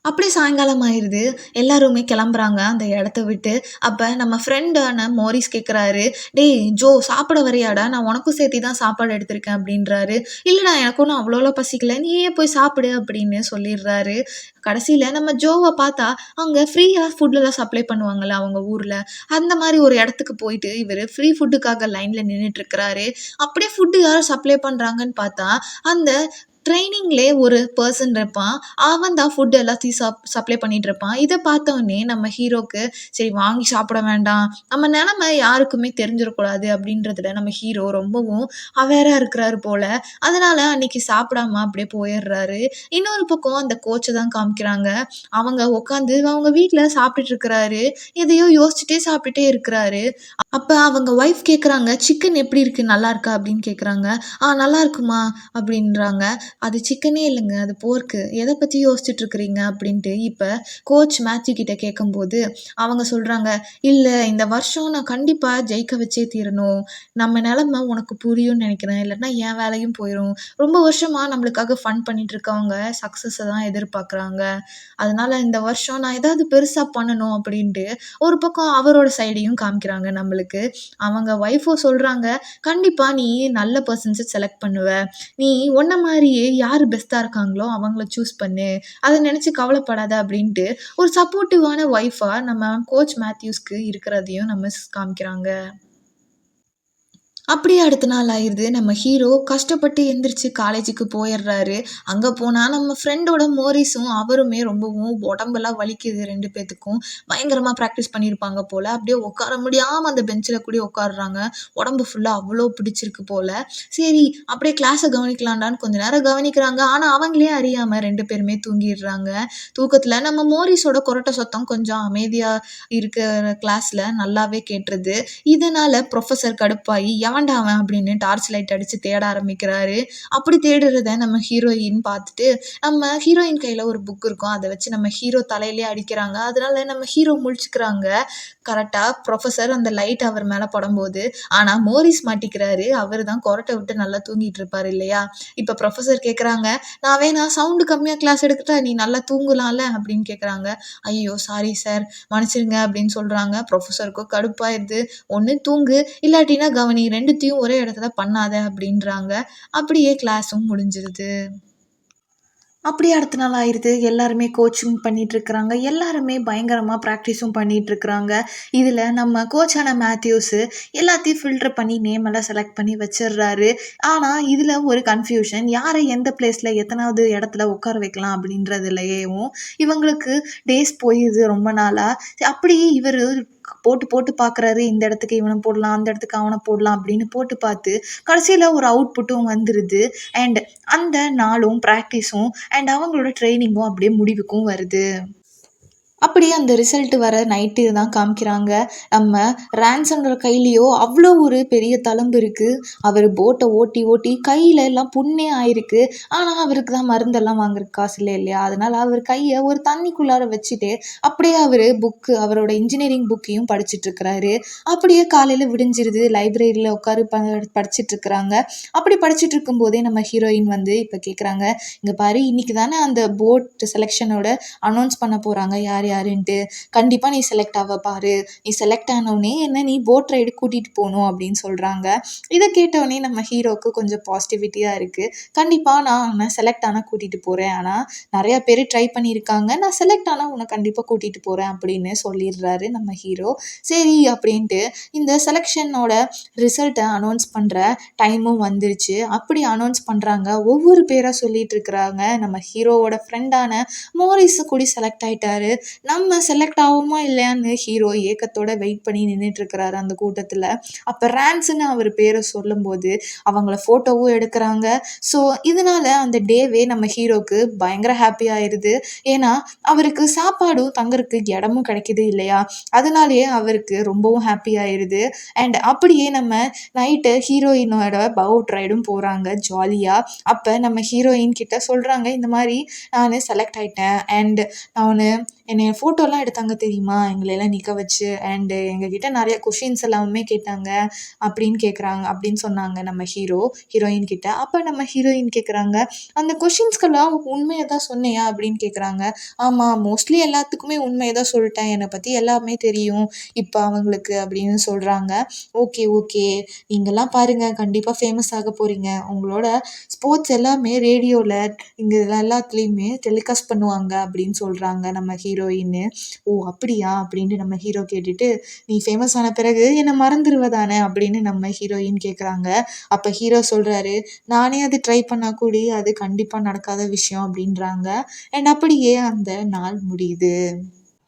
அப்படியே சாயங்காலம் ஆயிருது. எல்லாருமே கிளம்புறாங்க அந்த இடத்த விட்டு. அப்ப நம்ம ஃப்ரெண்டான மோரிஸ் கேட்குறாரு, "டேய் ஜோ சாப்பிட வரியாடா? நான் உனக்கும் சேர்த்தி தான் சாப்பாடு எடுத்திருக்கேன்" அப்படின்றாரு. "இல்லடா எனக்கு ஒண்ணும் அவ்வளோலாம் பசிக்கல. நீயே போய் சாப்பிடு" அப்படின்னு சொல்லிடுறாரு. கடைசியில நம்ம ஜோவ பார்த்தா, அங்க ஃப்ரீயா ஃபுட்லாம் சப்ளை பண்ணுவாங்கல்ல அவங்க ஊர்ல. அந்த மாரி ஒரு இடத்துக்கு போயிட்டு இவரு ஃப்ரீ ஃபுட்டுக்காக லைன்ல நின்னுட்டு இருக்கிறாரு. அப்படியே ஃபுட் யார் சப்ளை பண்றாங்கன்னு பார்த்தா, அந்த ட்ரெய்னிங்லே ஒரு பெர்சன் இருப்பான். அவன் தான் ஃபுட் எல்லாத்தையும் சப்ளை பண்ணிட்டு இருப்பான். இத பார்த்தோனே நம்ம ஹீரோக்கு, சரி வாங்கி சாப்பிட வேண்டாம். நம்ம நெலைமை யாருக்குமே தெரிஞ்சிறக்கூடாது அப்படின்றதுல நம்ம ஹீரோ ரொம்பவும் அவேரா இருக்கிறாரு போல. அதனால அன்னைக்கு சாப்பிடாம அப்படியே போயிர்றாரு. இன்னொரு பக்கம் அந்த கோச்ச தான் காமிக்கிறாங்க. அவங்க உட்காந்து அவங்க வீட்ல சாப்பிட்டுட்டு இருக்கிறாரு. எதையோ யோசிச்சுட்டே சாப்பிட்டுட்டே இருக்கிறாரு. அப்ப அவங்க ஒய்ஃப் கேட்குறாங்க, "சிக்கன் எப்படி இருக்கு? நல்லா இருக்கா?" அப்படின்னு கேட்குறாங்க. நல்லா இருக்குமா" அப்படின்றாங்க. "அது சிக்கனே இல்லங்க. அது போர்க்கு. எத பத்தி யோசிச்சுட்டு இருக்கிறீங்க?" அப்படின்ட்டு இப்ப கோச் மேத்யூ கிட்ட கேட்கும்போது, அவங்க சொல்றாங்க, "இல்ல இந்த வருஷம் நான் கண்டிப்பா ஜெயிக்க வச்சே தீரணும். நம்ம நெலைமை உனக்கு புரியும்னு நெனைக்கிறேன். இல்லாட்டினா என் வேலையும் போயிரும். ரொம்ப வருஷமா நம்மளுக்காக ஃபன் பண்ணிட்டு இருக்கவங்க சக்ஸஸ தான் எதிர்பார்க்குறாங்க. அதனால இந்த வருஷம் நான் ஏதாவது பெருசா பண்ணணும்" அப்படின்ட்டு ஒரு பக்கம் அவரோட சைடையும் காமிக்கிறாங்க நம்மளுக்கு. அவங்க ஒய்ஃபும் சொல்றாங்க, "கண்டிப்பா நீ நல்ல பெர்சன்ஸ செலக்ட் பண்ணுவ. நீ உன்ன மாரியே யாரு பெஸ்ட்டா இருக்காங்களோ அவங்கள சூஸ் பண்ணு. அத நெனச்சு கவலைப்படாத" அப்படின்ட்டு ஒரு சப்போர்ட்டிவான ஒய்ஃபா நம்ம கோச் மேத்யூஸ்க்கு இருக்கிறதையும் நம்ம காமிக்கிறாங்க. அப்படியே அடுத்த நாள் ஆயிருது. நம்ம ஹீரோ கஷ்டப்பட்டு எந்திரிச்சு காலேஜுக்கு போயிர்றாரு. அங்க போனா நம்ம ஃப்ரெண்டோட மோரிஸும் அவருமே ரொம்பவும் உடம்பெல்லாம் வலிக்குது 2 பேத்துக்கும். பயங்கரமா பிராக்டிஸ் பண்ணியிருப்பாங்க போல. அப்படியே உட்கார முடியாம அந்த பெஞ்சுல கூடி உட்காருறாங்க. உடம்பு ஃபுல்லா அவ்ளோ பிடிச்சிருக்கு போல. சரி அப்படியே கிளாஸ கவனிக்கலான்டான்னு கொஞ்ச நேரம் கவனிக்கிறாங்க. ஆனா அவங்களே அறியாம 2 பேருமே தூங்கிர்றாங்க. தூக்கத்துல நம்ம மோரிஸோட கொரட்ட சத்தம் கொஞ்சம் அமைதியா இருக்கிற கிளாஸ்ல நல்லாவே கேட்டுருது. இதனால புரொஃபசர் கடுப்பாயி, "எவன்டா அவன்?" அப்படின்னு டார்ச் லைட் அடிச்சு தேட ஆரம்பிக்கிறாரு. அப்படி தேடுறத நம்ம ஹீரோயின் பார்த்துட்டு, நம்ம ஹீரோயின் கையில ஒரு புக் இருக்கும். அத வச்சு நம்ம ஹீரோ தலையிலயே அடிக்கிறாங்க. அதனால நம்ம ஹீரோ முழிச்சுக்கிறாங்க. கரெக்ட்டா புரொஃபசர் அந்த லைட் அவர் மேல படும்போது, ஆனா மோரிஸ் மாட்டிக்கிறாரு. அவரு தான் கொறட்ட விட்டு நல்லா தூங்கிட்டு இருப்பாரு இல்லையா? இப்ப புரொஃபசர் கேட்குறாங்க, "நான் வேணா சவுண்ட் கம்மியா கிளாஸ் எடுக்கட்டா? நீ நல்லா தூங்கலாம்ல?" அப்படின்னு கேட்குறாங்க. "ஐயய்யோ! Sorry sir. மன்னிச்சிடுங்க" அப்படின்னு சொல்றாங்க. புரொஃபசருக்கும் கடுப்பாயிருது. "ஒண்ணு தூங்கு, இல்லாட்டினா கவனி. 2த்தையும் ஒரே இடத்துல பண்ணாத" அப்படின்றாங்க. அப்படியே கிளாஸும் முடிஞ்சிருது. அப்படியே அடுத்த நாள் ஆயிருது. எல்லாருமே கோச்சிங் பண்ணிட்டுருக்காங்க. எல்லாருமே பயங்கரமா பிராக்டிஸும் பண்ணிட்டுருக்காங்க. இதில நம்ம கோச்சான மேத்யூஸு எல்லாத்தையும் ஃபில்டர் பண்ணி நேம் எல்லாம் செலக்ட் பண்ணி வச்சுர்றாரு. ஆனா, இதில ஒரு கன்ஃப்யூஷன். யார எந்த பிளேஸ்ல எத்தனாவது இடத்துல உட்கார வைக்கலாம் அப்படின்றதுலயேவும் இவங்களுக்கு டேஸ் போயிருது ரொம்ப நாளா. அப்படியே இவரு போட்டு போட்டு பார்க்குறாரு. இந்த இடத்துக்கு இவன போடலாம், அந்த இடத்துக்கு அவன போடலாம் அப்படின்னு போட்டு பார்த்து, கடைசியில ஒரு அவுட்புட்டும் வந்துருது. அண்ட் அந்த நாளும் பிராக்டிஸும் அண்ட் அவங்களோட ட்ரெய்னிங்கும் அப்படியே முடிவுக்கும் வருது. அப்படியே அந்த ரிசல்ட் வர நைட்டு தான் காமிக்கிறாங்க. நம்ம ரான்சம்ன்ற கையிலயோ அவ்ளோ ஒரு பெரிய தழும்பு இருக்கு. அவரு போட்ட ஓட்டி ஓட்டி கையில எல்லாம் புண்ணே ஆயிருக்கு. ஆனா, அவருக்கு தான் மருந்தெல்லாம் வாங்குறதுக்கு காசு இல்ல இல்லையா? அதனால அவர் கைய ஒரு தண்ணிக்குள்ளார வச்சுட்டு, அப்படியே அவரு அவரோட இன்ஜினியரிங் புக்கையும் படிச்சுட்டு இருக்கிறாரு. அப்படியே காலையில விடிஞ்சிருது. லைப்ரரியில உட்காரு படிச்சுட்டு இருக்கிறாங்க. அப்படி படிச்சுட்டு இருக்கும்போதே நம்ம ஹீரோயின் வந்து இப்ப கேட்குறாங்க, "இங்க பாரு இன்னைக்கு தானே அந்த போட் செலக்ஷனோட அனௌன்ஸ் பண்ண போறாங்க யார் யாருன்ட்டு. கண்டிப்பா நீ செலக்ட் ஆவ பாரு. நீ செலக்ட் ஆனோனே என்ன நீ போட் ரைடு கூட்டிட்டு போணும்" அப்படின்னு சொல்றாங்க. இத கேட்டவுனே நம்ம ஹீரோக்கு கொஞ்சம் பாசிட்டிவிட்டியா இருக்கு. கண்டிப்பா நான் உன்ன செலக்ட் ஆனா கூட்டிட்டு போறேன். ஆனா நெறைய பேரு ட்ரை பண்ணியிருக்காங்க. நான் செலக்ட் ஆனா உன்ன கண்டிப்பா கூட்டிட்டு போறேன் அப்படின்னு சொல்லிடுறாரு நம்ம ஹீரோ. சரி அப்படின்ட்டு இந்த செலக்ஷனோட ரிசல்ட்ட அனௌன்ஸ் பண்ற டைமும் வந்துருச்சு. அப்படி அனௌன்ஸ் பண்றாங்க. ஒவ்வொரு பேரா சொல்லிட்டு இருக்கிறாங்க. நம்ம ஹீரோவோட ஃப்ரெண்டான மோரிஸு கூடி செலக்ட் ஆயிட்டாரு. நம்ம செலக்ட் ஆவோமா இல்லையான்னு ஹீரோ ஏக்கத்தோட வெயிட் பண்ணி நின்னுட்டுருக்கிறாரு அந்த கூட்டத்துல. அப்ப ரான்ஸ்ன்னு அவரு பேர சொல்லும்போது, அவங்கள ஃபோட்டோவும் எடுக்குறாங்க. ஸோ, இதனால அந்த டேவே நம்ம ஹீரோக்கு பயங்கர ஹேப்பி ஆயிருது. ஏன்னா, அவருக்கு சாப்பாடும், தங்கறக்கு இடமும் கிடைக்குது இல்லையா? அதனாலேயே அவருக்கு ரொம்பவும் ஹேப்பி ஆயிருது. அண்ட் அப்படியே நம்ம நைட்டு ஹீரோயினோட பவுட் ரைடும் போறாங்க ஜாலியா. அப்ப நம்ம ஹீரோயின் கிட்ட சொல்றாங்க, "இந்த மாரி நானு செலக்ட் ஆயிட்டேன். அண்ட் நானு என்னைய ஃபோட்டோலாம் எடுத்தாங்க தெரியுமா? எங்களையெல்லாம் நிக்க வச்சு. அண்டு எங்ககிட்ட நெறைய கொஷின்ஸ் எல்லாமே கேட்டாங்க. அப்படின்னு சொன்னாங்க நம்ம ஹீரோயின் கிட்ட. அப்ப நம்ம ஹீரோயின் கேட்குறாங்க, "அந்த கொஷின்ஸ்க்கெல்லாம் உண்மைய தான் சொன்னியா?" அப்படின்னு கேட்குறாங்க. "ஆமா, மோஸ்ட்லி எல்லாத்துக்குமே உண்மைய தான் சொல்லிட்டேன். என்னை பத்தி எல்லாமே தெரியும் இப்ப அவங்களுக்கு" அப்படின்னு சொல்றாங்க. "Okay, okay. நீங்கலாம் பாருங்க கண்டிப்பா ஃபேமஸ் ஆக போறீங்க. உங்களோட ஸ்போர்ட்ஸ் எல்லாமே ரேடியோல இங்க எல்லாத்துலயுமே டெலிகாஸ்ட் பண்ணுவாங்க" அப்படின்னு சொல்றாங்க நம்ம ஹீரோயின்னு. "ஓ! அப்படியா?" அப்படின்னு நம்ம ஹீரோ கேட்டுட்டு, "நீ ஃபேமஸ் ஆன பிறகு என்ன மறந்துருவ தானே?" அப்படின்னு நம்ம ஹீரோயின் கேட்குறாங்க. அப்ப ஹீரோ சொல்றாரு, "நானே அது ட்ரை பண்ணா கூடி அது கண்டிப்பா நடக்காத விஷயம்" அப்படின்றாங்க. அண்ட் அப்படியே அந்த நாள் முடியுது.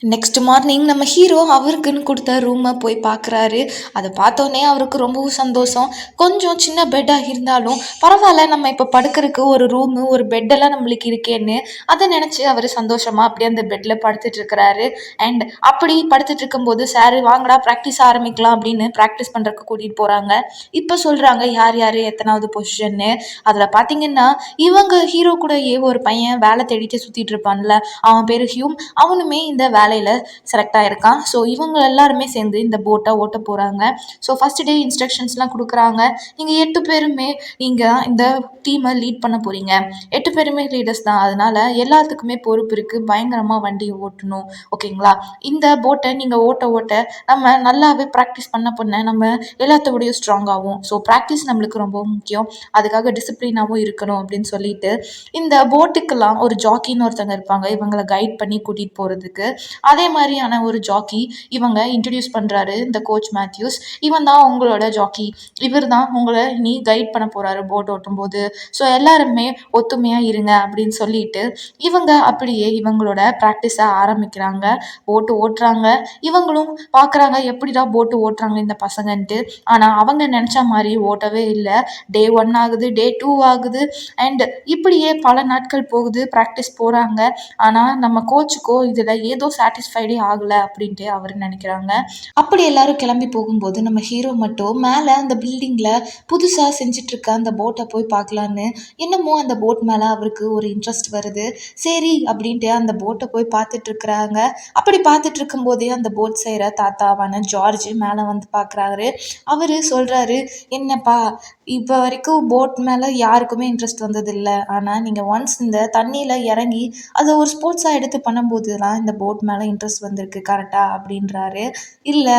நெக்ஸ்ட் மார்னிங் நம்ம ஹீரோ அவருக்குன்னு கொடுத்த ரூமை போய் பார்க்குறாரு. அதை பார்த்தோன்னே அவருக்கு ரொம்பவும் சந்தோஷம். கொஞ்சம் சின்ன பெட்டாக இருந்தாலும் பரவாயில்ல, நம்ம இப்போ படுக்கிறதுக்கு ஒரு ரூமு ஒரு பெட்டெல்லாம் நம்மளுக்கு இருக்கேன்னு அதை நினச்சி அவர் சந்தோஷமாக அப்படியே அந்த பெட்டில் படுத்துட்டு இருக்கிறாரு. அண்ட் அப்படி படுத்துட்டு இருக்கும்போது சார் வாங்கடா ப்ராக்டிஸ் ஆரம்பிக்கலாம் அப்படின்னு ப்ராக்டிஸ் பண்ணுறதுக்கு கூட்டிகிட்டு போகிறாங்க. இப்போ சொல்கிறாங்க யார் யார் எத்தனாவது பொசிஷன்னு. அதில் பார்த்தீங்கன்னா இவங்க ஹீரோ கூடயே ஒரு பையன் வேலை தேடிட்டு சுற்றிட்டு இருப்பான்ல, அவன் பேர் ஹியூம். அவனுமே இந்த வேலையில் செலக்ட் ஆகிருக்கான். ஸோ இவங்க எல்லாருமே சேர்ந்து இந்த போட்டை ஓட்ட போகிறாங்க. ஸோ ஃபஸ்ட் டே இன்ஸ்ட்ரக்ஷன்ஸ்லாம் கொடுக்குறாங்க. நீங்கள் 8 பேருமே நீங்கள் இந்த டீமை லீட் பண்ண போகிறீங்க. 8 பேருமே லீடர்ஸ் தான். அதனால் எல்லாத்துக்குமே பொறுப்பு இருக்குது. பயங்கரமாக வண்டியை ஓட்டணும், ஓகேங்களா? இந்த போட்டை நீங்கள் ஓட்ட ஓட்ட நம்ம நல்லாவே ப்ராக்டிஸ் பண்ண நம்ம எல்லாத்தோடையும் ஸ்ட்ராங் ஆகும். ஸோ ப்ராக்டிஸ் நம்மளுக்கு ரொம்ப முக்கியம். அதுக்காக டிசிப்ளினாகவும் இருக்கணும் அப்படின்னு சொல்லிட்டு இந்த போட்டுக்கெல்லாம் ஒரு ஜாக்கின்னு ஒருத்தங்க இருப்பாங்க, இவங்களை கைட் பண்ணி கூட்டிகிட்டு போகிறதுக்கு. அதே மாதிரியான ஒரு ஜாக்கி இவங்க இன்ட்ரடியூஸ் பண்ணுறாரு இந்த கோச் மேத்யூஸ். இவன் தான் உங்களோட ஜாக்கி, இவர் தான் உங்களை நீ கைட் பண்ண போகிறாரு போட் ஓட்டும்போது. ஸோ எல்லாருமே ஒத்துமையாக இருங்க அப்படின்னு சொல்லிட்டு இவங்க அப்படியே இவங்களோட ப்ராக்டிஸை ஆரம்பிக்கிறாங்க. போட்டு ஓட்டுறாங்க. இவங்களும் பார்க்குறாங்க எப்படிடா போட்டு ஓட்டுறாங்க இந்த பசங்கன்ட்டு. ஆனால் அவங்க நினச்ச மாதிரி ஓட்டவே இல்லை. டே 1 ஆகுது, டே 2 ஆகுது. அண்ட் இப்படியே பல நாட்கள் போகுது. ப்ராக்டிஸ் போகிறாங்க. ஆனால் நம்ம கோச்சுக்கோ இதில் ஏதோ சாட்டிஸ்ஃபைடே ஆகலை அப்படின்ட்டு அவர் நினைக்கிறாங்க. அப்படி எல்லாரும் கிளம்பி போகும்போது நம்ம ஹீரோ மட்டும் மேலே அந்த பில்டிங்கில் புதுசாக செஞ்சிட்ருக்க அந்த போட்டை போய் பார்க்கலான்னு என்னமோ அந்த போட் மேலே அவருக்கு ஒரு இன்ட்ரெஸ்ட் வருது. சரி அப்படின்ட்டு அந்த போட்டை போய் பார்த்துட்ருக்குறாங்க. அப்படி பார்த்துட்டு இருக்கும்போதே அந்த போட் செய்கிற தாத்தாவான ஜார்ஜ் மேலே வந்து பார்க்குறாரு. அவர் சொல்கிறாரு, "என்னப்பா இப்போ வரைக்கும் போட் மேலே யாருக்குமே இன்ட்ரெஸ்ட் வந்ததில்லை. ஆனால் நீங்கள் ஒன்ஸ் இந்த தண்ணியில் இறங்கி அதை ஒரு ஸ்போர்ட்ஸாக எடுத்து பண்ணும்போது தான் இந்த போட் மேலே இன்ட்ரெஸ்ட் வந்திருக்கு கரெக்டா?" அப்படின்றாரு. "இல்லை,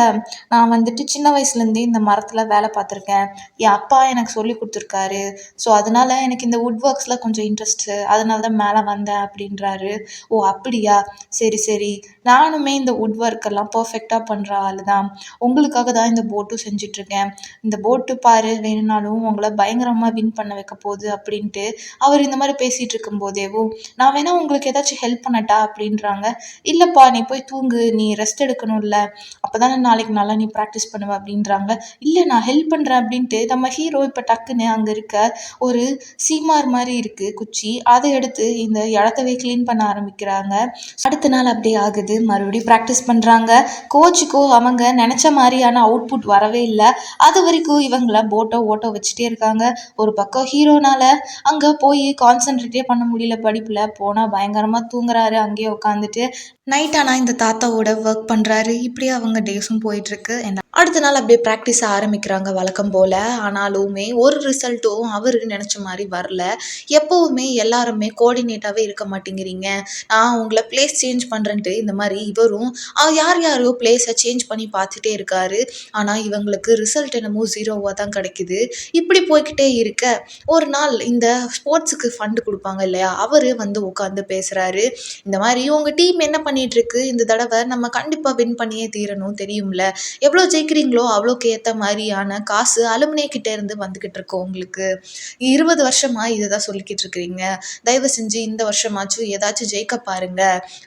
நான் வந்துட்டு சின்ன வயசுலேருந்தே இந்த மரத்தில் வேலை பார்த்துருக்கேன். என் அப்பா எனக்கு சொல்லி கொடுத்துருக்காரு. ஸோ அதனால் எனக்கு இந்த வுட் ஒர்க்ஸில் கொஞ்சம் இன்ட்ரெஸ்ட்டு. அதனால தான் மேலே வந்தேன்" அப்படின்றாரு. "ஓ அப்படியா? சரி சரி. நானுமே இந்த வுட் ஒர்க்கெல்லாம் பர்ஃபெக்டாக பண்ணுற ஆள் தான். உங்களுக்காக தான் இந்த போட்டும் செஞ்சிட்ருக்கேன். இந்த போட்டு பாரு, வேணும்னாலும் உங்களை பயங்கரமாக வின் பண்ண வைக்க போகுது" அப்படின்ட்டு அவர் இந்த மாதிரி பேசிகிட்டு இருக்கும்போதேவும், "நான் வேணா உங்களுக்கு ஏதாச்சும் ஹெல்ப் பண்ணட்டா?" அப்படின்றாங்க. "இல்லைப்பா, நீ போய் தூங்கு, நீ ரெஸ்ட் எடுக்கணும்ல, அப்போ தானே நாளைக்கு நல்லா நீ ப்ராக்டிஸ் பண்ணுவ" அப்படின்றாங்க. "இல்லை, நான் ஹெல்ப் பண்ணுறேன்" அப்படின்ட்டு நம்ம ஹீரோ இப்போ டக்குன்னு அங்கே இருக்க ஒரு சீமார் மாதிரி இருக்குது குச்சி, அதை எடுத்து இந்த இடத்தவே க்ளீன் பண்ண ஆரம்பிக்கிறாங்க. அடுத்த நாள் அப்படியே ஆகுது. மறுபடியும் ப்ராக்டிஸ் பண்ணுறாங்க. கோச்சுக்கோ அவங்க நினச்ச மாதிரியான அவுட்புட் வரவே இல்லை. அது வரைக்கும் இவங்கள போட்டை ஓட்ட வச்சுட்டே இருக்காங்க. ஒரு பக்கம் ஹீரோனால அங்கே போய் கான்சென்ட்ரேட்டே பண்ண முடியல படிப்பில். போனால் பயங்கரமாக தூங்குறாரு அங்கேயே உட்காந்துட்டு. நைட் ஆனால் இந்த தாத்தாவோட ஒர்க் பண்ணுறாரு. இப்படியே அவங்க டேஸும் போயிட்டுருக்கு. அடுத்த நாள் அப்படியே ப்ராக்டிஸ் ஆரம்பிக்கிறாங்க வழக்கம் போல். ஆனாலுமே ஒரு ரிசல்ட்டும் அவர் நினச்ச மாதிரி வரல. எப்போவுமே எல்லாருமே கோஆர்டினேட்டாகவே இருக்க மாட்டேங்கிறீங்க, நான் உங்களை பிளேஸ் சேஞ்ச் பண்ணுறேன்ட்டு இந்த மாதிரி இவரும் யார் யாரையோ பிளேஸை சேஞ்ச் பண்ணி பார்த்துட்டே இருக்காரு. ஆனால் இவங்களுக்கு ரிசல்ட் என்னமோ 0வாக தான் கிடைக்குது. இப்படி போய்கிட்டே இருக்க ஒரு நாள் இந்த ஸ்போர்ட்ஸுக்கு ஃபண்டு கொடுப்பாங்க இல்லையா, அவர் வந்து உட்காந்து பேசுகிறாரு. இந்த மாதிரி உங்கள் டீம் என்ன பண்ணிகிட்ருக்கு, இந்த தடவை நம்ம கண்டிப்பாக வின் பண்ணியே தீரணும், தெரியும்ல, எவ்வளோ ஜெயிக்கிறீங்களோ அவ்வளோக்கு ஏற்ற மாதிரியான காசு அலுமினிய கிட்டே இருந்து வந்துக்கிட்டு இருக்கு உங்களுக்கு. 20 வருஷமாக இதை தான் சொல்லிக்கிட்டு இருக்கிறீங்க. தயவு செஞ்சு இந்த வருஷமாச்சும் ஏதாச்சும் ஜெயிக்க பாருங்க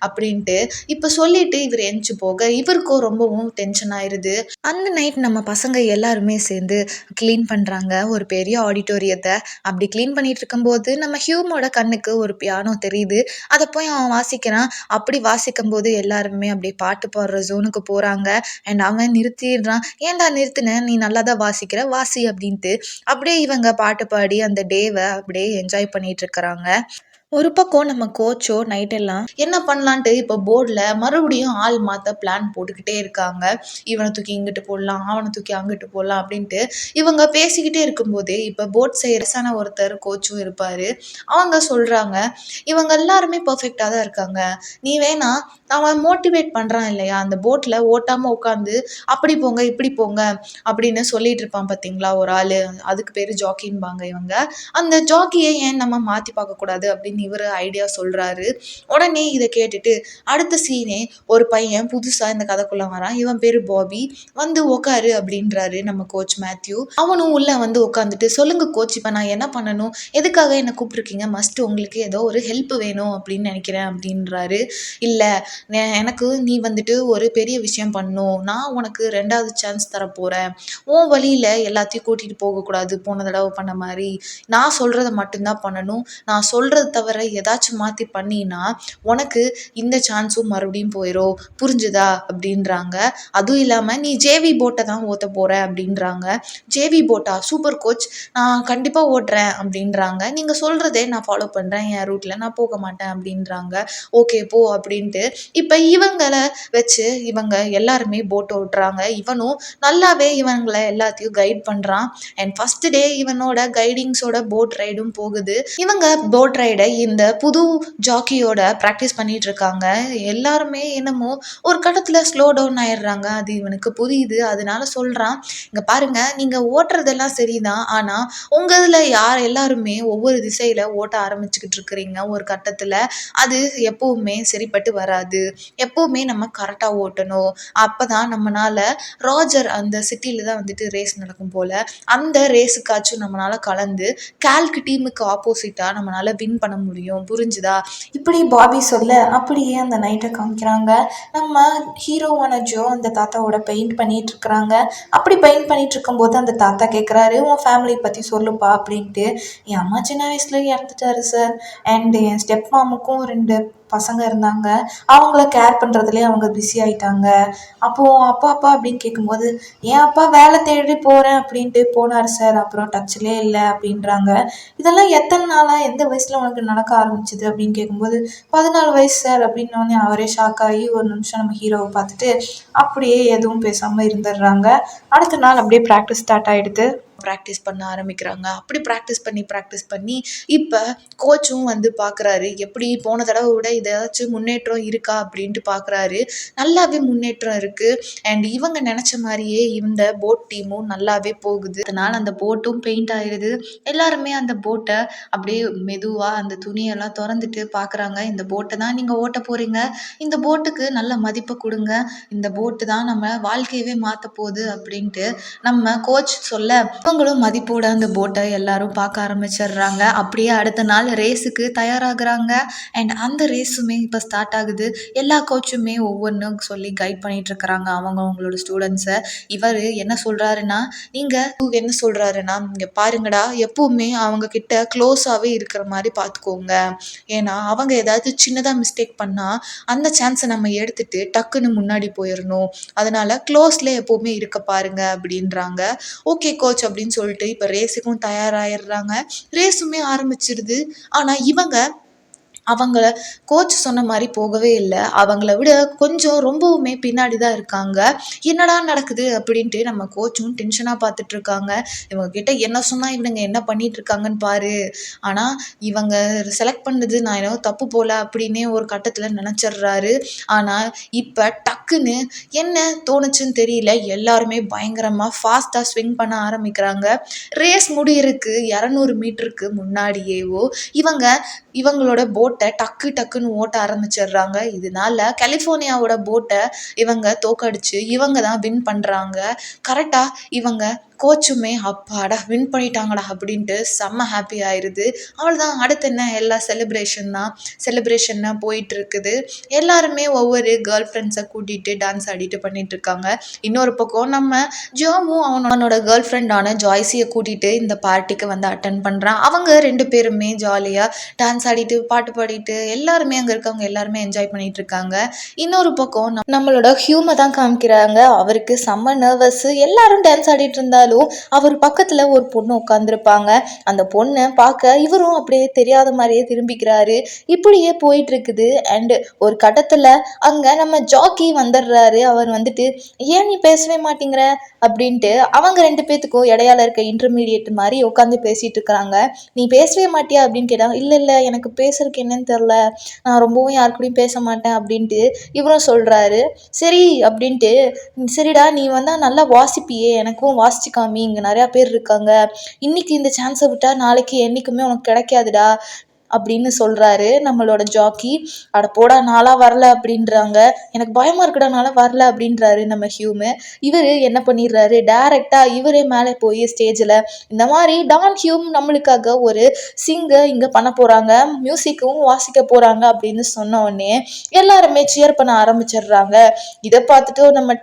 அப்படின்ட்டு இப்போ சொல்லிட்டு இவர் எந்திச்சு போக இவருக்கும் ரொம்பவும் டென்ஷன் ஆயிடுது. அந்த நைட் நம்ம பசங்க எல்லாருமே சேர்ந்து க்ளீன் பண்ணுறாங்க ஒரு பெரிய ஆடிட்டோரியத்தை. அப்படி க்ளீன் பண்ணிட்டு இருக்கும்போது நம்ம ஹியூமோட கண்ணுக்கு ஒரு பியானோ தெரியுது. அதை போய் அவன் வாசிக்கிறான். அப்படி வாசிக்கும்போது எல்லாருமே அப்படியே பாட்டு பாடுற ஜோனுக்கு போகிறாங்க. அண்ட் அவன் நிறுத்திடுறான். "ஏன்டா நிறுத்தின, நீ நல்லா தான் வாசிக்கிற, வாசி" அப்படின்ட்டு. அப்படியே இவங்க பாட்டு பாடி அந்த டேவை அப்படியே என்ஜாய் பண்ணிட்டு இருக்கிறாங்க. ஒரு பக்கம் நம்ம கோச்சோ நைட்டெல்லாம் என்ன பண்ணலான்ட்டு இப்போ போர்டில் மறுபடியும் ஆள் மாற்ற பிளான் போட்டுக்கிட்டே இருக்காங்க. இவனை தூக்கி இங்கிட்டு போடலாம், அவனை தூக்கி அங்கிட்டு போடலாம் அப்படின்ட்டு இவங்க பேசிக்கிட்டே இருக்கும்போதே இப்போ போட் சைரஸான ஒருத்தர் கோச்சும் இருப்பார். அவங்க சொல்கிறாங்க, இவங்க எல்லாருமே பர்ஃபெக்டாக தான் இருக்காங்க, நீ வேணா அவன் மோட்டிவேட் பண்ணுறான் இல்லையா, அந்த போட்டில் ஓட்டாமல் உட்காந்து அப்படி போங்க இப்படி போங்க அப்படின்னு சொல்லிட்டு இருப்பான் பார்த்தீங்களா ஒரு ஆள், அதுக்கு பேர் ஜாக்கின்பாங்க இவங்க. அந்த ஜாக்கியை ஏன் நம்ம மாற்றி பார்க்கக்கூடாது அப்படின்னு இவர் ஐடியா சொல்கிறாரு. உடனே இதை கேட்டுட்டு அடுத்த சீனே ஒரு பையன் புதுசாக இந்த கதைக்குள்ளே வரான். இவன் பேர் பாபி. வந்து உக்காரு அப்படின்றாரு நம்ம கோச் மேத்யூ. அவனும் உள்ளே வந்து உட்காந்துட்டு, சொல்லுங்க கோச், இப்போ நான் என்ன பண்ணணும், எதுக்காக என்னை கூப்பிட்ருக்கீங்க, மஸ்ட் உங்களுக்கு ஏதோ ஒரு ஹெல்ப் வேணும் அப்படின்னு நினைக்கிறேன் அப்படின்றாரு. இல்லை, எனக்கு நீ வந்துட்டு ஒரு பெரிய விஷயம் பண்ணணும், நான் உனக்கு 2வது சான்ஸ் தரப்போகிறேன், உன் வழியில் எல்லாத்தையும் கூட்டிகிட்டு போகக்கூடாது போன தடவை பண்ண மாதிரி, நான் சொல்கிறத மட்டும்தான் பண்ணணும், நான் சொல்கிறத தவிர ஏதாச்சும் மாற்றி பண்ணினா உனக்கு இந்த சான்ஸும் மறுபடியும் போயிடும், புரிஞ்சுதா அப்படின்றாங்க. அதுவும் இல்லாமல் நீ ஜேவி போட்டை தான் ஓட்ட போகிற அப்படின்றாங்க. ஜேவி போட்டா, சூப்பர் கோச், நான் கண்டிப்பாக ஓட்டுறேன் அப்படின்றாங்க. நீங்கள் சொல்கிறதே நான் ஃபாலோ பண்ணுறேன், என் ரூட்டில் நான் போக மாட்டேன் அப்படின்றாங்க. ஓகே போ அப்படின்ட்டு இப்போ இவங்களை வச்சு இவங்க எல்லாருமே போட் ஓட்டுறாங்க. இவனும் நல்லாவே இவங்களை எல்லாத்தையும் கைட் பண்ணுறான். அண்ட் ஃபர்ஸ்ட் டே இவனோட கைடிங்ஸோட போட் ரைடும் போகுது. இவங்க போட் ரைடை இந்த புது ஜாக்கியோட ப்ராக்டிஸ் பண்ணிட்டு இருக்காங்க. எல்லாருமே என்னமோ ஒரு கட்டத்தில் ஸ்லோ டவுன் ஆயிடுறாங்க. அது இவனுக்கு புரியுது. அதனால சொல்கிறான், இங்கே பாருங்க, நீங்கள் ஓட்டுறதெல்லாம் சரிதான், ஆனால் உங்கள் இதில் எல்லாருமே ஒவ்வொரு திசையில் ஓட்ட ஆரம்பிச்சுக்கிட்டு இருக்கிறீங்க. ஒரு கட்டத்தில் அது எப்போவுமே சரிப்பட்டு வராது. எப்போவுமே நம்ம கரெக்டாக ஓட்டணும். அப்போ தான் நம்மளால ராஜர் அந்த சிட்டியில் தான் வந்துட்டு ரேஸ் நடக்கும் போல், அந்த ரேஸுக்காச்சும் நம்மளால் கலந்து கால்க் டீமுக்கு ஆப்போசிட்டாக நம்மளால் வின் பண்ண முடியும், புரிஞ்சுதா? இப்படி பாபி சொல்ல அப்படியே அந்த நைட்டை காமிக்கிறாங்க. நம்ம ஹீரோவான ஜோ அந்த தாத்தாவோட பெயிண்ட் பண்ணிட்டு இருக்கிறாங்க. அப்படி பெயிண்ட் பண்ணிட்டு இருக்கும்போது அந்த தாத்தா கேட்குறாரு, உன் ஃபேமிலி பற்றி சொல்லுப்பா அப்படின்ட்டு. என் அம்மா சின்ன வயசுல இறந்துட்டாரு சார். அண்ட் என் ஸ்டெப் மாமுக்கும் 2 பசங்க இருந்தாங்க. அவங்கள கேர் பண்ணுறதுலேயே அவங்க பிஸி ஆகிட்டாங்க. அப்போது அப்பா அப்பா அப்படின்னு கேட்கும்போது, என் அப்பா வேலை தேடி போகிறேன் அப்படின்ட்டு போனார் சார், அப்புறம் டச்சிலே இல்லை அப்படின்றாங்க. இதெல்லாம் எத்தனை நாளாக, எந்த வயசில் உனக்கு நடக்க ஆரம்பிச்சிது அப்படின்னு கேட்கும்போது, 14 வயசு சார் அப்படின்னோடனே அவரே ஷாக் ஆகி ஒரு நிமிஷம் நம்ம ஹீரோவை பார்த்துட்டு அப்படியே எதுவும் பேசாமல் இருந்துடுறாங்க. அடுத்த நாள் அப்படியே ப்ராக்டிஸ் ஸ்டார்ட் ஆகிடுது. ப்ராக்டிஸ் பண்ண ஆரம்பிக்கிறாங்க. அப்படி ப்ராக்டிஸ் பண்ணி இப்போ கோச்சும் வந்து பார்க்குறாரு, எப்படி போன தடவை விட ஏதாச்சும் முன்னேற்றம் இருக்கா அப்படின்ட்டு பார்க்குறாரு. நல்லாவே முன்னேற்றம் இருக்குது. அண்ட் இவங்க நினச்ச மாதிரியே இந்த போட் டீமும் நல்லாவே போகுது. அதனால் அந்த போட்டும் பெயிண்ட் ஆயிடுது. எல்லாருமே அந்த போட்டை அப்படியே மெதுவாக அந்த துணியெல்லாம் திறந்துட்டு பார்க்குறாங்க. இந்த போட்டை தான் நீங்கள் ஓட்ட போகிறீங்க, இந்த போட்டுக்கு நல்ல மதிப்பை கொடுங்க, இந்த போட்டு தான் நம்ம வாழ்க்கையவே மாற்ற போகுது அப்படின்ட்டு நம்ம கோச் சொல்ல, அவங்களும் மதிப்போட அந்த போட்டை எல்லாரும் பார்க்க ஆரம்பிச்சிடுறாங்க. அப்படியே அடுத்த நாள் ரேஸுக்கு தயாராகிறாங்க. அண்ட் அந்த ரேஸுமே இப்போ ஸ்டார்ட் ஆகுது. எல்லா கோச்சுமே ஒவ்வொன்றும் சொல்லி கைட் பண்ணிட்டு இருக்கிறாங்க அவங்களோட ஸ்டூடெண்ட்ஸை. இவர் என்ன சொல்கிறாருன்னா, என்ன சொல்கிறாருன்னா, இங்கே பாருங்கடா, எப்பவுமே அவங்க கிட்ட க்ளோஸாகவே இருக்கிற மாதிரி பார்த்துக்கோங்க. ஏன்னா அவங்க ஏதாவது சின்னதாக மிஸ்டேக் பண்ணால் அந்த சான்ஸை நம்ம எடுத்துட்டு டக்குன்னு முன்னாடி போயிடணும். அதனால க்ளோஸில் எப்போவுமே இருக்க பாருங்க அப்படின்றாங்க. ஓகே கோச் அப்படின்னு சொல்லிட்டு இப்போ ரேஸுக்கும் தயாராகிடுறாங்க. ரேஸுமே ஆரம்பிச்சிடுது. ஆனால் அவங்கள கோச் சொன்ன மாதிரி போகவே இல்லை. அவங்கள விட கொஞ்சம் ரொம்பவுமே பின்னாடி தான் இருக்காங்க. என்னடா நடக்குது அப்படின்ட்டு நம்ம கோச்சும் டென்ஷனாக பார்த்துட்டு இருக்காங்க. இவங்க கிட்ட என்ன சொன்னால் இவனுங்க என்ன பண்ணிட்டு இருக்காங்கன்னு பாரு. ஆனால் இவங்க செலக்ட் பண்ணது நான் ஏதோ தப்பு போல அப்படின்னே ஒரு கட்டத்தில் நினச்சிட்றாரு. ஆனால் இப்போ டக்குன்னு என்ன தோணுச்சுன்னு தெரியல, எல்லாருமே பயங்கரமாக ஃபாஸ்ட்டாக ஸ்விங் பண்ண ஆரம்பிக்கிறாங்க. ரேஸ் முடியறதுக்கு 200 மீட்டருக்கு முன்னாடியேவோ இவங்களோட போட்டை டக்குன்னு ஓட்ட ஆரம்பிச்சிடுறாங்க. இதனால கலிஃபோர்னியாவோட போட்டை இவங்க தோக்கடிச்சு இவங்க தான் வின் பண்ணுறாங்க. கரெக்டாக இவங்க கோச்சுமே அப்பாடா வின் பண்ணிட்டாங்கடா அப்படின்ட்டு செம்ம ஹாப்பி ஆயிடுது. அவ்வளோதான், அடுத்து என்ன, எல்லா செலிப்ரேஷன்னா போயிட்டு இருக்குது. எல்லாருமே ஒவ்வொரு கேர்ள் ஃப்ரெண்ட்ஸை கூட்டிகிட்டு டான்ஸ் ஆடிட்டு பண்ணிட்டு இருக்காங்க. இன்னொரு பக்கம் நம்ம ஜோவும் அவனோட கேர்ள் ஃப்ரெண்டான ஜாய்ஸியை கூட்டிகிட்டு இந்த பார்ட்டிக்கு வந்து அட்டன் பண்ணுறான். அவங்க 2 பேருமே ஜாலியாக டான்ஸ் ஆடிட்டு பாட்டு பாடிட்டு எல்லாருமே அங்கே இருக்கவங்க எல்லாருமே என்ஜாய் பண்ணிட்டு இருக்காங்க. இன்னொரு பக்கம் நம்மளோட ஹியூமை தான் காமிக்கிறாங்க. அவருக்கு செம்ம நர்வஸ். எல்லாரும் டான்ஸ் ஆடிட்டு இருந்தாலும் இருந்தாலும் அவர் பக்கத்தில் ஒரு பொண்ணு உட்காந்துருப்பாங்க. அந்த பொண்ணை பார்க்க இவரும் அப்படியே தெரியாத மாதிரியே திரும்பிக்கிறாரு. இப்படியே போயிட்டு இருக்குது. அண்டு ஒரு கட்டத்தில் அங்கே நம்ம ஜாக்கி வந்துடுறாரு. அவர் வந்துட்டு ஏன் நீ பேசவே மாட்டேங்கிற அப்படின்ட்டு அவங்க ரெண்டு பேத்துக்கும் இடையால இருக்க இன்டர்மீடியட் மாதிரி உட்காந்து பேசிட்டு இருக்கிறாங்க. நீ பேசவே மாட்டியா அப்படின்னு கேட்டாங்க. இல்லை இல்லை, எனக்கு பேசுறதுக்கு என்னன்னு தெரில, நான் ரொம்பவும் யாரு கூடயும் பேச மாட்டேன் அப்படின்ட்டு இவரும் சொல்கிறாரு. சரி அப்படின்ட்டு, சரிடா நீ வந்தால் நல்லா வாசிப்பியே, எனக்கும் வாசிச்சு காமி, இங்கே நிறையா பேர் இருக்காங்க, இன்னைக்கு இந்த சான்ஸை விட்டா நாளைக்கு என்றைக்குமே உனக்கு கிடைக்காதுடா அப்படின்னு சொல்கிறாரு நம்மளோட ஜாக்கி. அட போடா நாளாக வரல அப்படின்றாங்க. எனக்கு பயமாக இருக்குடா நாளாக வரல அப்படின்றாரு நம்ம ஹியூமு. இவர் என்ன பண்ணிடுறாரு, டைரெக்டாக இவரே மேலே போய் ஸ்டேஜில் இந்த மாதிரி டான் ஹியூம் நம்மளுக்காக ஒரு இங்கே பண்ண போகிறாங்க, மியூசிக்கும் வாசிக்க போகிறாங்க அப்படின்னு சொன்ன உடனே எல்லாருமே சியர் பண்ண ஆரம்பிச்சிடுறாங்க. இதை பார்த்துட்டு நம்ம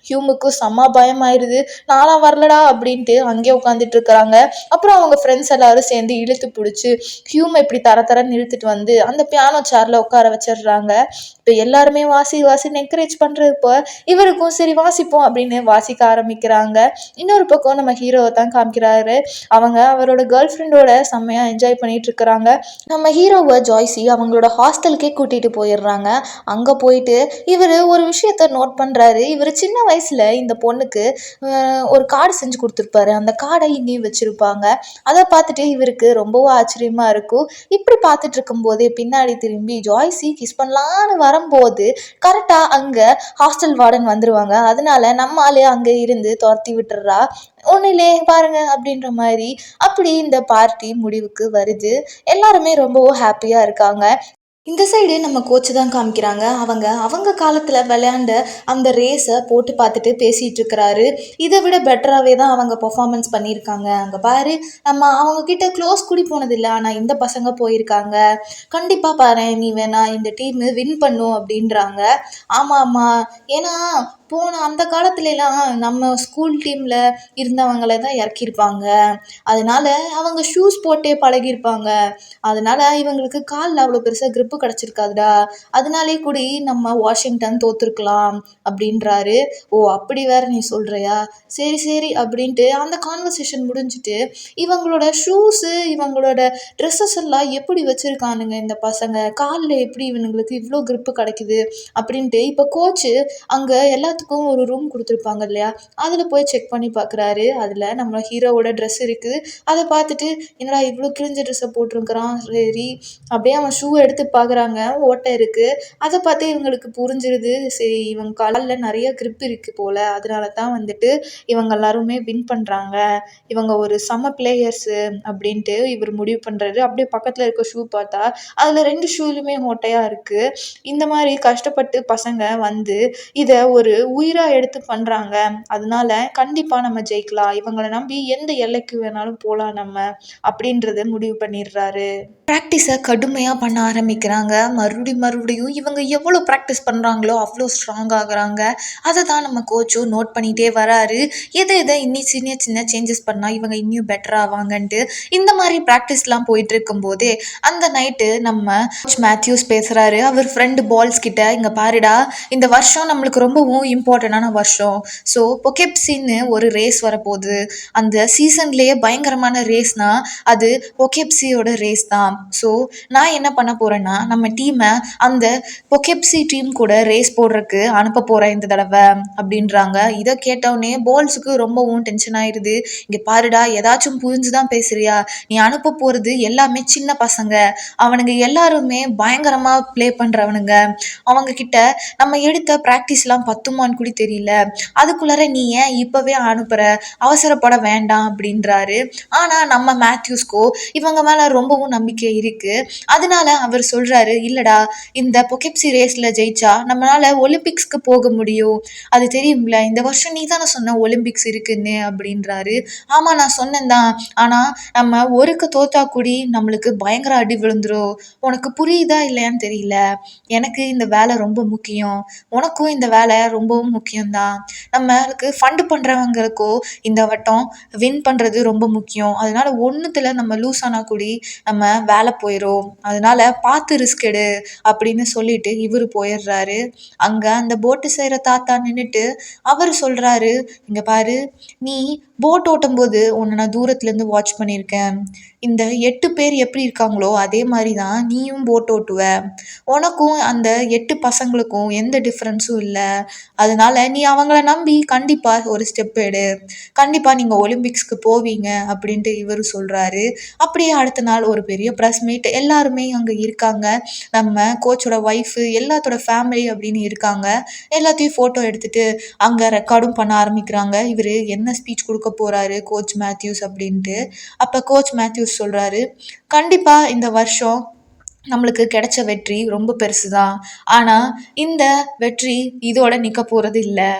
ஹியூமுக்கு செம்ம பயமாயிருது. நான்லாம் வரலடா அப்படின்ட்டு அங்கேயே உட்காந்துட்டு இருக்கிறாங்க. அப்புறம் அவங்க ஃப்ரெண்ட்ஸ் எல்லாரும் சேர்ந்து இழுத்து பிடிச்சி ஹியூமை இப்படி தரன்னு இழுத்துட்டு வந்து அந்த பியானோ சேர்ல உட்கார வச்சிடுறாங்க. இப்போ எல்லாருமே வாசின்னு என்கரேஜ் பண்ணுறப்போ இவருக்கும் சரி வாசிப்போம் அப்படின்னு வாசிக்க ஆரம்பிக்கிறாங்க. இன்னொரு பக்கம் நம்ம ஹீரோவை தான் காமிக்கிறாரு. அவங்க அவரோட கேர்ள் ஃப்ரெண்டோட செம்மையாக என்ஜாய் பண்ணிட்டு இருக்கிறாங்க. நம்ம ஹீரோவை ஜாய்ஸி அவங்களோட ஹாஸ்டலுக்கே கூட்டிகிட்டு போயிடுறாங்க. அங்கே போயிட்டு இவர் ஒரு விஷயத்த நோட் பண்ணுறாரு. இவர் சின்ன வயசில் இந்த பொண்ணுக்கு ஒரு கார்டு செஞ்சு கொடுத்துருப்பாரு. அந்த கார்டை இங்கேயும் வச்சுருப்பாங்க. அதை பார்த்துட்டு இவருக்கு ரொம்பவும் ஆச்சரியமாக இருக்கும். இப்படி பார்த்துட்டு இருக்கும்போதே பின்னாடி திரும்பி ஜாய்ஸி கிஸ் பண்ணலான்னு வரும்போது கரெக்டாக அங்கே ஹாஸ்டல் வார்டன் வந்துடுவாங்க. அதனால நம்மளாலே அங்கே இருந்து துரத்தி விட்டுறா. ஒன்றுலே பாருங்க அப்படின்ற மாதிரி அப்படி இந்த பார்ட்டி முடிவுக்கு வருது. எல்லாருமே ரொம்பவும் ஹாப்பியாக இருக்காங்க. இந்த சைடு நம்ம கோச்சு தான் காமிக்கிறாங்க. அவங்க காலத்தில் விளையாண்ட அந்த ரேஸை போட்டு பார்த்துட்டு பேசிகிட்டு இருக்கிறாரு. இதை விட பெட்டராகவே தான் அவங்க பர்ஃபார்மன்ஸ் பண்ணியிருக்காங்க. அங்கே பாரு, நம்ம அவங்கக்கிட்ட க்ளோஸ் கூடி போனதில்லை, ஆனால் இந்த பசங்க போயிருக்காங்க. கண்டிப்பாக பாரு, நீ வேணா இந்த டீமு வின் பண்ணும் அப்படின்றாங்க. ஆமாம் ஆமாம், ஏன்னா போன அந்த காலத்துலலாம் நம்ம ஸ்கூல் டீமில் இருந்தவங்கள தான் இறக்கியிருப்பாங்க. அதனால அவங்க ஷூஸ் போட்டே பழகியிருப்பாங்க. அதனால இவங்களுக்கு காலில் அவ்வளோ பெருசாக grip கிடச்சிருக்காதுடா. அதனாலே கூடி நம்ம வாஷிங்டன் தோற்றுருக்கலாம் அப்படின்றாரு. ஓ அப்படி வேற நீ சொல்கிறியா, சரி சரி அப்படின்ட்டு அந்த கான்வர்சேஷன் முடிஞ்சுட்டு இவங்களோட ஷூஸு இவங்களோட ட்ரெஸ்ஸஸ் எல்லாம் எப்படி வச்சுருக்கானுங்க இந்த பசங்க, காலில் எப்படி இவனுங்களுக்கு இவ்வளோ grip கிடைக்குது அப்படின்ட்டு இப்போ கோச்சு அங்கே எல்லாத்துக்கும் ஒரு ரூம் கொடுத்துருப்பாங்க இல்லையா, அதில் போய் செக் பண்ணி பார்க்குறாரு. அதில் நம்ம ஹீரோவோட ட்ரெஸ் இருக்குது. அதை பார்த்துட்டு என்னடா இவ்வளோ கிழிஞ்ச ட்ரெஸ்ஸை போட்டிருக்கிறான், சரி அப்படியே அவன் ஷூ எடுத்து பார்க்குறாங்க, ஓட்டை இருக்குது. அதை பார்த்து இவங்களுக்கு புரிஞ்சிருது, சரி இவங்க காலில் நிறைய grip இருக்குது போல், அதனால தான் வந்துட்டு இவங்க எல்லாருமே வின் பண்ணுறாங்க, இவங்க ஒரு செம பிளேயர்ஸு அப்படின்ட்டு இவர் முடிவு பண்ணுறாரு. அப்படியே பக்கத்தில் இருக்க ஷூ பார்த்தா அதில் 2 ஷூலுமே ஓட்டையாக இருக்குது. இந்த மாதிரி கஷ்டப்பட்டு பசங்க வந்து இதை ஒரு உயிராக எடுத்து பண்ணுறாங்க. அதனால கண்டிப்பாக நம்ம ஜெயிக்கலாம், இவங்களை நம்பி எந்த எல்லைக்கு வேணாலும் போகலாம் நம்ம அப்படின்றத முடிவு பண்ணிடுறாரு. ப்ராக்டிஸை கடுமையாக பண்ண ஆரம்பிக்கிறாங்க. மறுபடியும் இவங்க எவ்வளோ ப்ராக்டிஸ் பண்ணுறாங்களோ அவ்வளோ ஸ்ட்ராங் ஆகுறாங்க. அதை தான் நம்ம கோச்சும் நோட் பண்ணிகிட்டே வராரு. எதை இன்னும் சின்ன சேஞ்சஸ் பண்ணால் இவங்க இன்னும் பெட்டர் ஆவாங்கன்ட்டு இந்த மாதிரி ப்ராக்டிஸ்லாம் போயிட்டு இருக்கும்போதே அந்த நைட்டு நம்ம கோச் மேத்யூஸ் பேசுகிறாரு. அவர் ஃப்ரெண்டு பால்ஸ் கிட்ட, இங்கே பாருடா, இந்த வருஷம் நம்மளுக்கு ரொம்பவும் இம்பார்ட்டண்டான வருஷம். ஸோ பொக்கெப்சின்னு ஒரு ரேஸ் வரப்போகுது. அந்த சீசன்லேயே பயங்கரமான ரேஸ்னால் அது பொக்கெப்சியோட ரேஸ் தான். ஸோ நான் என்ன பண்ண போகிறேன்னா நம்ம டீமை அந்த பொக்கெப்சி டீம் கூட ரேஸ் போடுறதுக்கு அனுப்ப போகிறேன் இந்த தடவை அப்படின்றாங்க. இதை கேட்டவுடனே பால்ஸுக்கு ரொம்பவும் டென்ஷன் ஆயிடுது. இங்கே பாருடா, ஏதாச்சும் புரிஞ்சு தான் பேசுறியா, நீ அனுப்ப போகிறது எல்லாமே சின்ன பசங்க, அவனுங்க எல்லாருமே பயங்கரமாக ப்ளே பண்ணுறவனுங்க, அவங்கக்கிட்ட நம்ம எடுத்த ப்ராக்டிஸ்லாம் பத்துமான்னு கூட தெரியல, அதுக்குள்ளார நீ ஏன் இப்போவே அனுப்புகிற, அவசரப்பட வேண்டாம் அப்படின்றாரு. ஆனால் நம்ம மேத்யூஸ்கோ இவங்க மேலே ரொம்பவும் நம்பிக்கை இருக்குது. அதனால அவர் சொல்கிறாரு, இல்லைடா இந்த பொக்கெப்சி ரேஸில் ஜெயிச்சா நம்மளால் ஒலிம்பிக்ஸ்க்கு போக முடியும், அது தெரியுங்கள, இந்த வருஷம் நீ தானே சொன்ன ஒலிம்பிக்ஸ் இருக்குன்னு அப்படின்றாரு. ஆமாம் நான் சொன்னேன் தான், ஆனால் நம்ம ஒருக்க தோத்தா கூடி நம்மளுக்கு பயங்கர அடி விழுந்துரும், உனக்கு புரியுதா இல்லையான்னு தெரியல, எனக்கு இந்த வேலை ரொம்ப முக்கியம், உனக்கும் இந்த வேலை ரொம்பவும் முக்கியம்தான், நம்மளுக்கு ஃபண்டு பண்ணுறவங்களுக்கோ இந்த வட்டம் வின் பண்ணுறது ரொம்ப முக்கியம், அதனால ஒன்றுத்தில் நம்ம லூஸ் ஆனால் கூடி நம்ம வேலை போயிடும், அதனால பார்த்து ரிஸ்க் எடு அப்படின்னு சொல்லிட்டு இவரு போயிடுறாரு. அங்க அந்த போட்டு செய்யற தாத்தா நின்னுட்டு அவரு சொல்றாரு, இங்க பாரு, நீ போட் ஓட்டும் போது உன்னை நான் தூரத்துல இருந்து வாட்ச் பண்ணியிருக்கேன். இந்த 8 பேர் எப்படி இருக்காங்களோ அதே மாதிரி தான் நீயும் போட் ஓட்டுவ. உனக்கும் அந்த 8 பசங்களுக்கும் எந்த டிஃப்ரென்ஸும் இல்லை. அதனால நீ அவங்கள நம்பி கண்டிப்பா ஒரு ஸ்டெப் எடு. கண்டிப்பா நீங்க ஒலிம்பிக்ஸ்க்கு போவீங்க அப்படின்ட்டு இவரு சொல்றாரு. அப்படியே அடுத்த நாள் ஒரு பெரிய ப்ரெஸ் மீட், எல்லாருமே அங்க இருக்காங்க. நம்ம கோச்சோட ஒய்ஃபு எல்லாத்தோட ஃபேமிலி அப்படின்னு இருக்காங்க. எல்லாத்தையும் ஃபோட்டோ எடுத்துட்டு அங்க ரெக்கார்டும் பண்ண ஆரம்பிக்கிறாங்க. இவரு என்ன ஸ்பீச் கொடுக்க போறாரு கோச் மேத்யூஸ் அப்படின்ட்டு. அப்ப கோச் மேத்யூஸ் சொல்றாரு, கண்டிப்பா இந்த வருஷம் நம்மளுக்கு கிடைச்ச வெற்றி ரொம்ப பெருசு தான். ஆனால் இந்த வெற்றி இதோட நிற்க போகிறது இல்லை.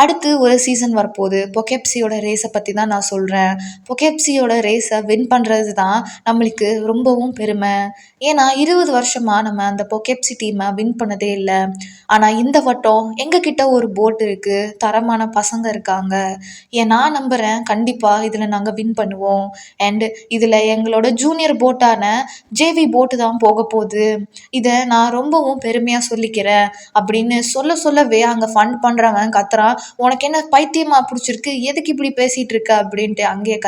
அடுத்து ஒரு சீசன் வரப்போகுது. பொக்கெப்சியோட ரேஸை பற்றி தான் நான் சொல்கிறேன். பொக்கெப்சியோட ரேஸை வின் பண்ணுறது தான் நம்மளுக்கு ரொம்பவும் பெருமை. ஏன்னா 20 வருஷமாக நம்ம அந்த பொக்கெப்சி டீமை வின் பண்ணதே இல்லை. ஆனால் இந்த வட்டம் எங்ககிட்ட ஒரு போட் இருக்குது, தரமான பசங்க இருக்காங்க. நான் நம்புகிறேன் கண்டிப்பாக இதில் நாங்கள் வின் பண்ணுவோம். அண்டு இதில் எங்களோட ஜூனியர் போட்டான ஜேவி போட்டு தான் போக போகுது. இதை நான் ரொம்பவும் பெருமையாக சொல்லிக்கிறேன் அப்படின்னு சொல்லவே அங்கே ஃபண்ட் பண்ணுறவன் கத்துறான், உனக்கு என்ன பைத்தியமா பிடிச்சிருக்கு, எதுக்கு இப்படி பேசிகிட்டு இருக்க அப்படின்ட்டு. அங்கேயே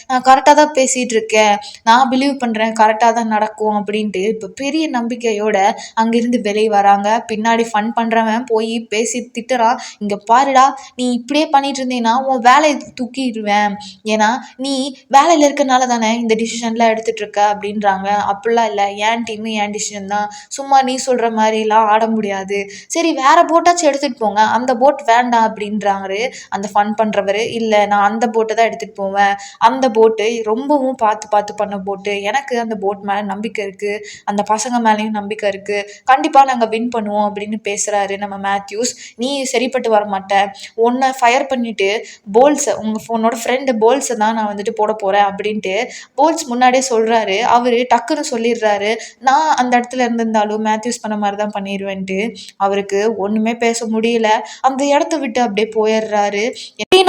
நான் கரெக்டாக தான் பேசிகிட்டு இருக்கேன், நான் பிலீவ் பண்ணுறேன் கரெக்டாக தான் நடக்கும் அப்படின்ட்டு இப்போ பெரிய நம்பிக்கையோட அங்கேருந்து வெளியே வராங்க. பின்னாடி ஃபண்ட் பண்ணுறவன் போய் பேசி திட்டுறான், இங்கே பாருடா, நீ இப்படியே பண்ணிட்டு இருந்தீங்கன்னா உன் வேலையை தூக்கிடுவேன். ஏன்னா நீ வேலையில் இருக்கனால தானே இந்த டிசிஷன்லாம் எடுத்துகிட்டு இருக்க அப்படின்றாங்க. அப்படிலாம் இல்லை, ஏன் டீம் என் டிசிஷன் தான், சும்மா நீ சொல்கிற மாதிரிலாம் ஆட முடியாது, சரி வேற போட்டாச்சும் எடுத்துகிட்டு போங்க, அந்த போட் வேண்டாம் அப்படின்றாரு அந்த ஃபன் பண்ணுறவர். இல்லை, நான் அந்த போட்டை தான் எடுத்துகிட்டு போவேன், அந்த போட்டு ரொம்பவும் பார்த்து பார்த்து பண்ண போட்டு, எனக்கு அந்த போட் மேலே நம்பிக்கை இருக்குது, அந்த பசங்க மேலேயும் நம்பிக்கை இருக்குது, கண்டிப்பாக நாங்கள் வின் பண்ணுவோம் அப்படின்னு பேசுகிறாரு நம்ம மேத்யூஸ். நீ சரிப்பட்டு வர மாட்டேன், உன்னை ஃபயர் பண்ணிவிட்டு போல்ஸை, உன்னோட ஃப்ரெண்டு போல்ஸை தான் நான் வந்துட்டு போட போகிறேன் அப்படின்ட்டு போல்ஸ் முன்னாடியே சொல்கிறாரு. அவர் டக்குன்னு சொல்லிடுறாரு, நான் அந்த இடத்துல இருந்திருந்தாலும் மேத்யூஸ் பண்ண மாதிரி தான் பண்ணிடுவேன்ட்டு. அவருக்கு ஒன்றுமே பேச முடியல, அந்த இடத்த விட்டு அப்படியே போயிடுறாரு.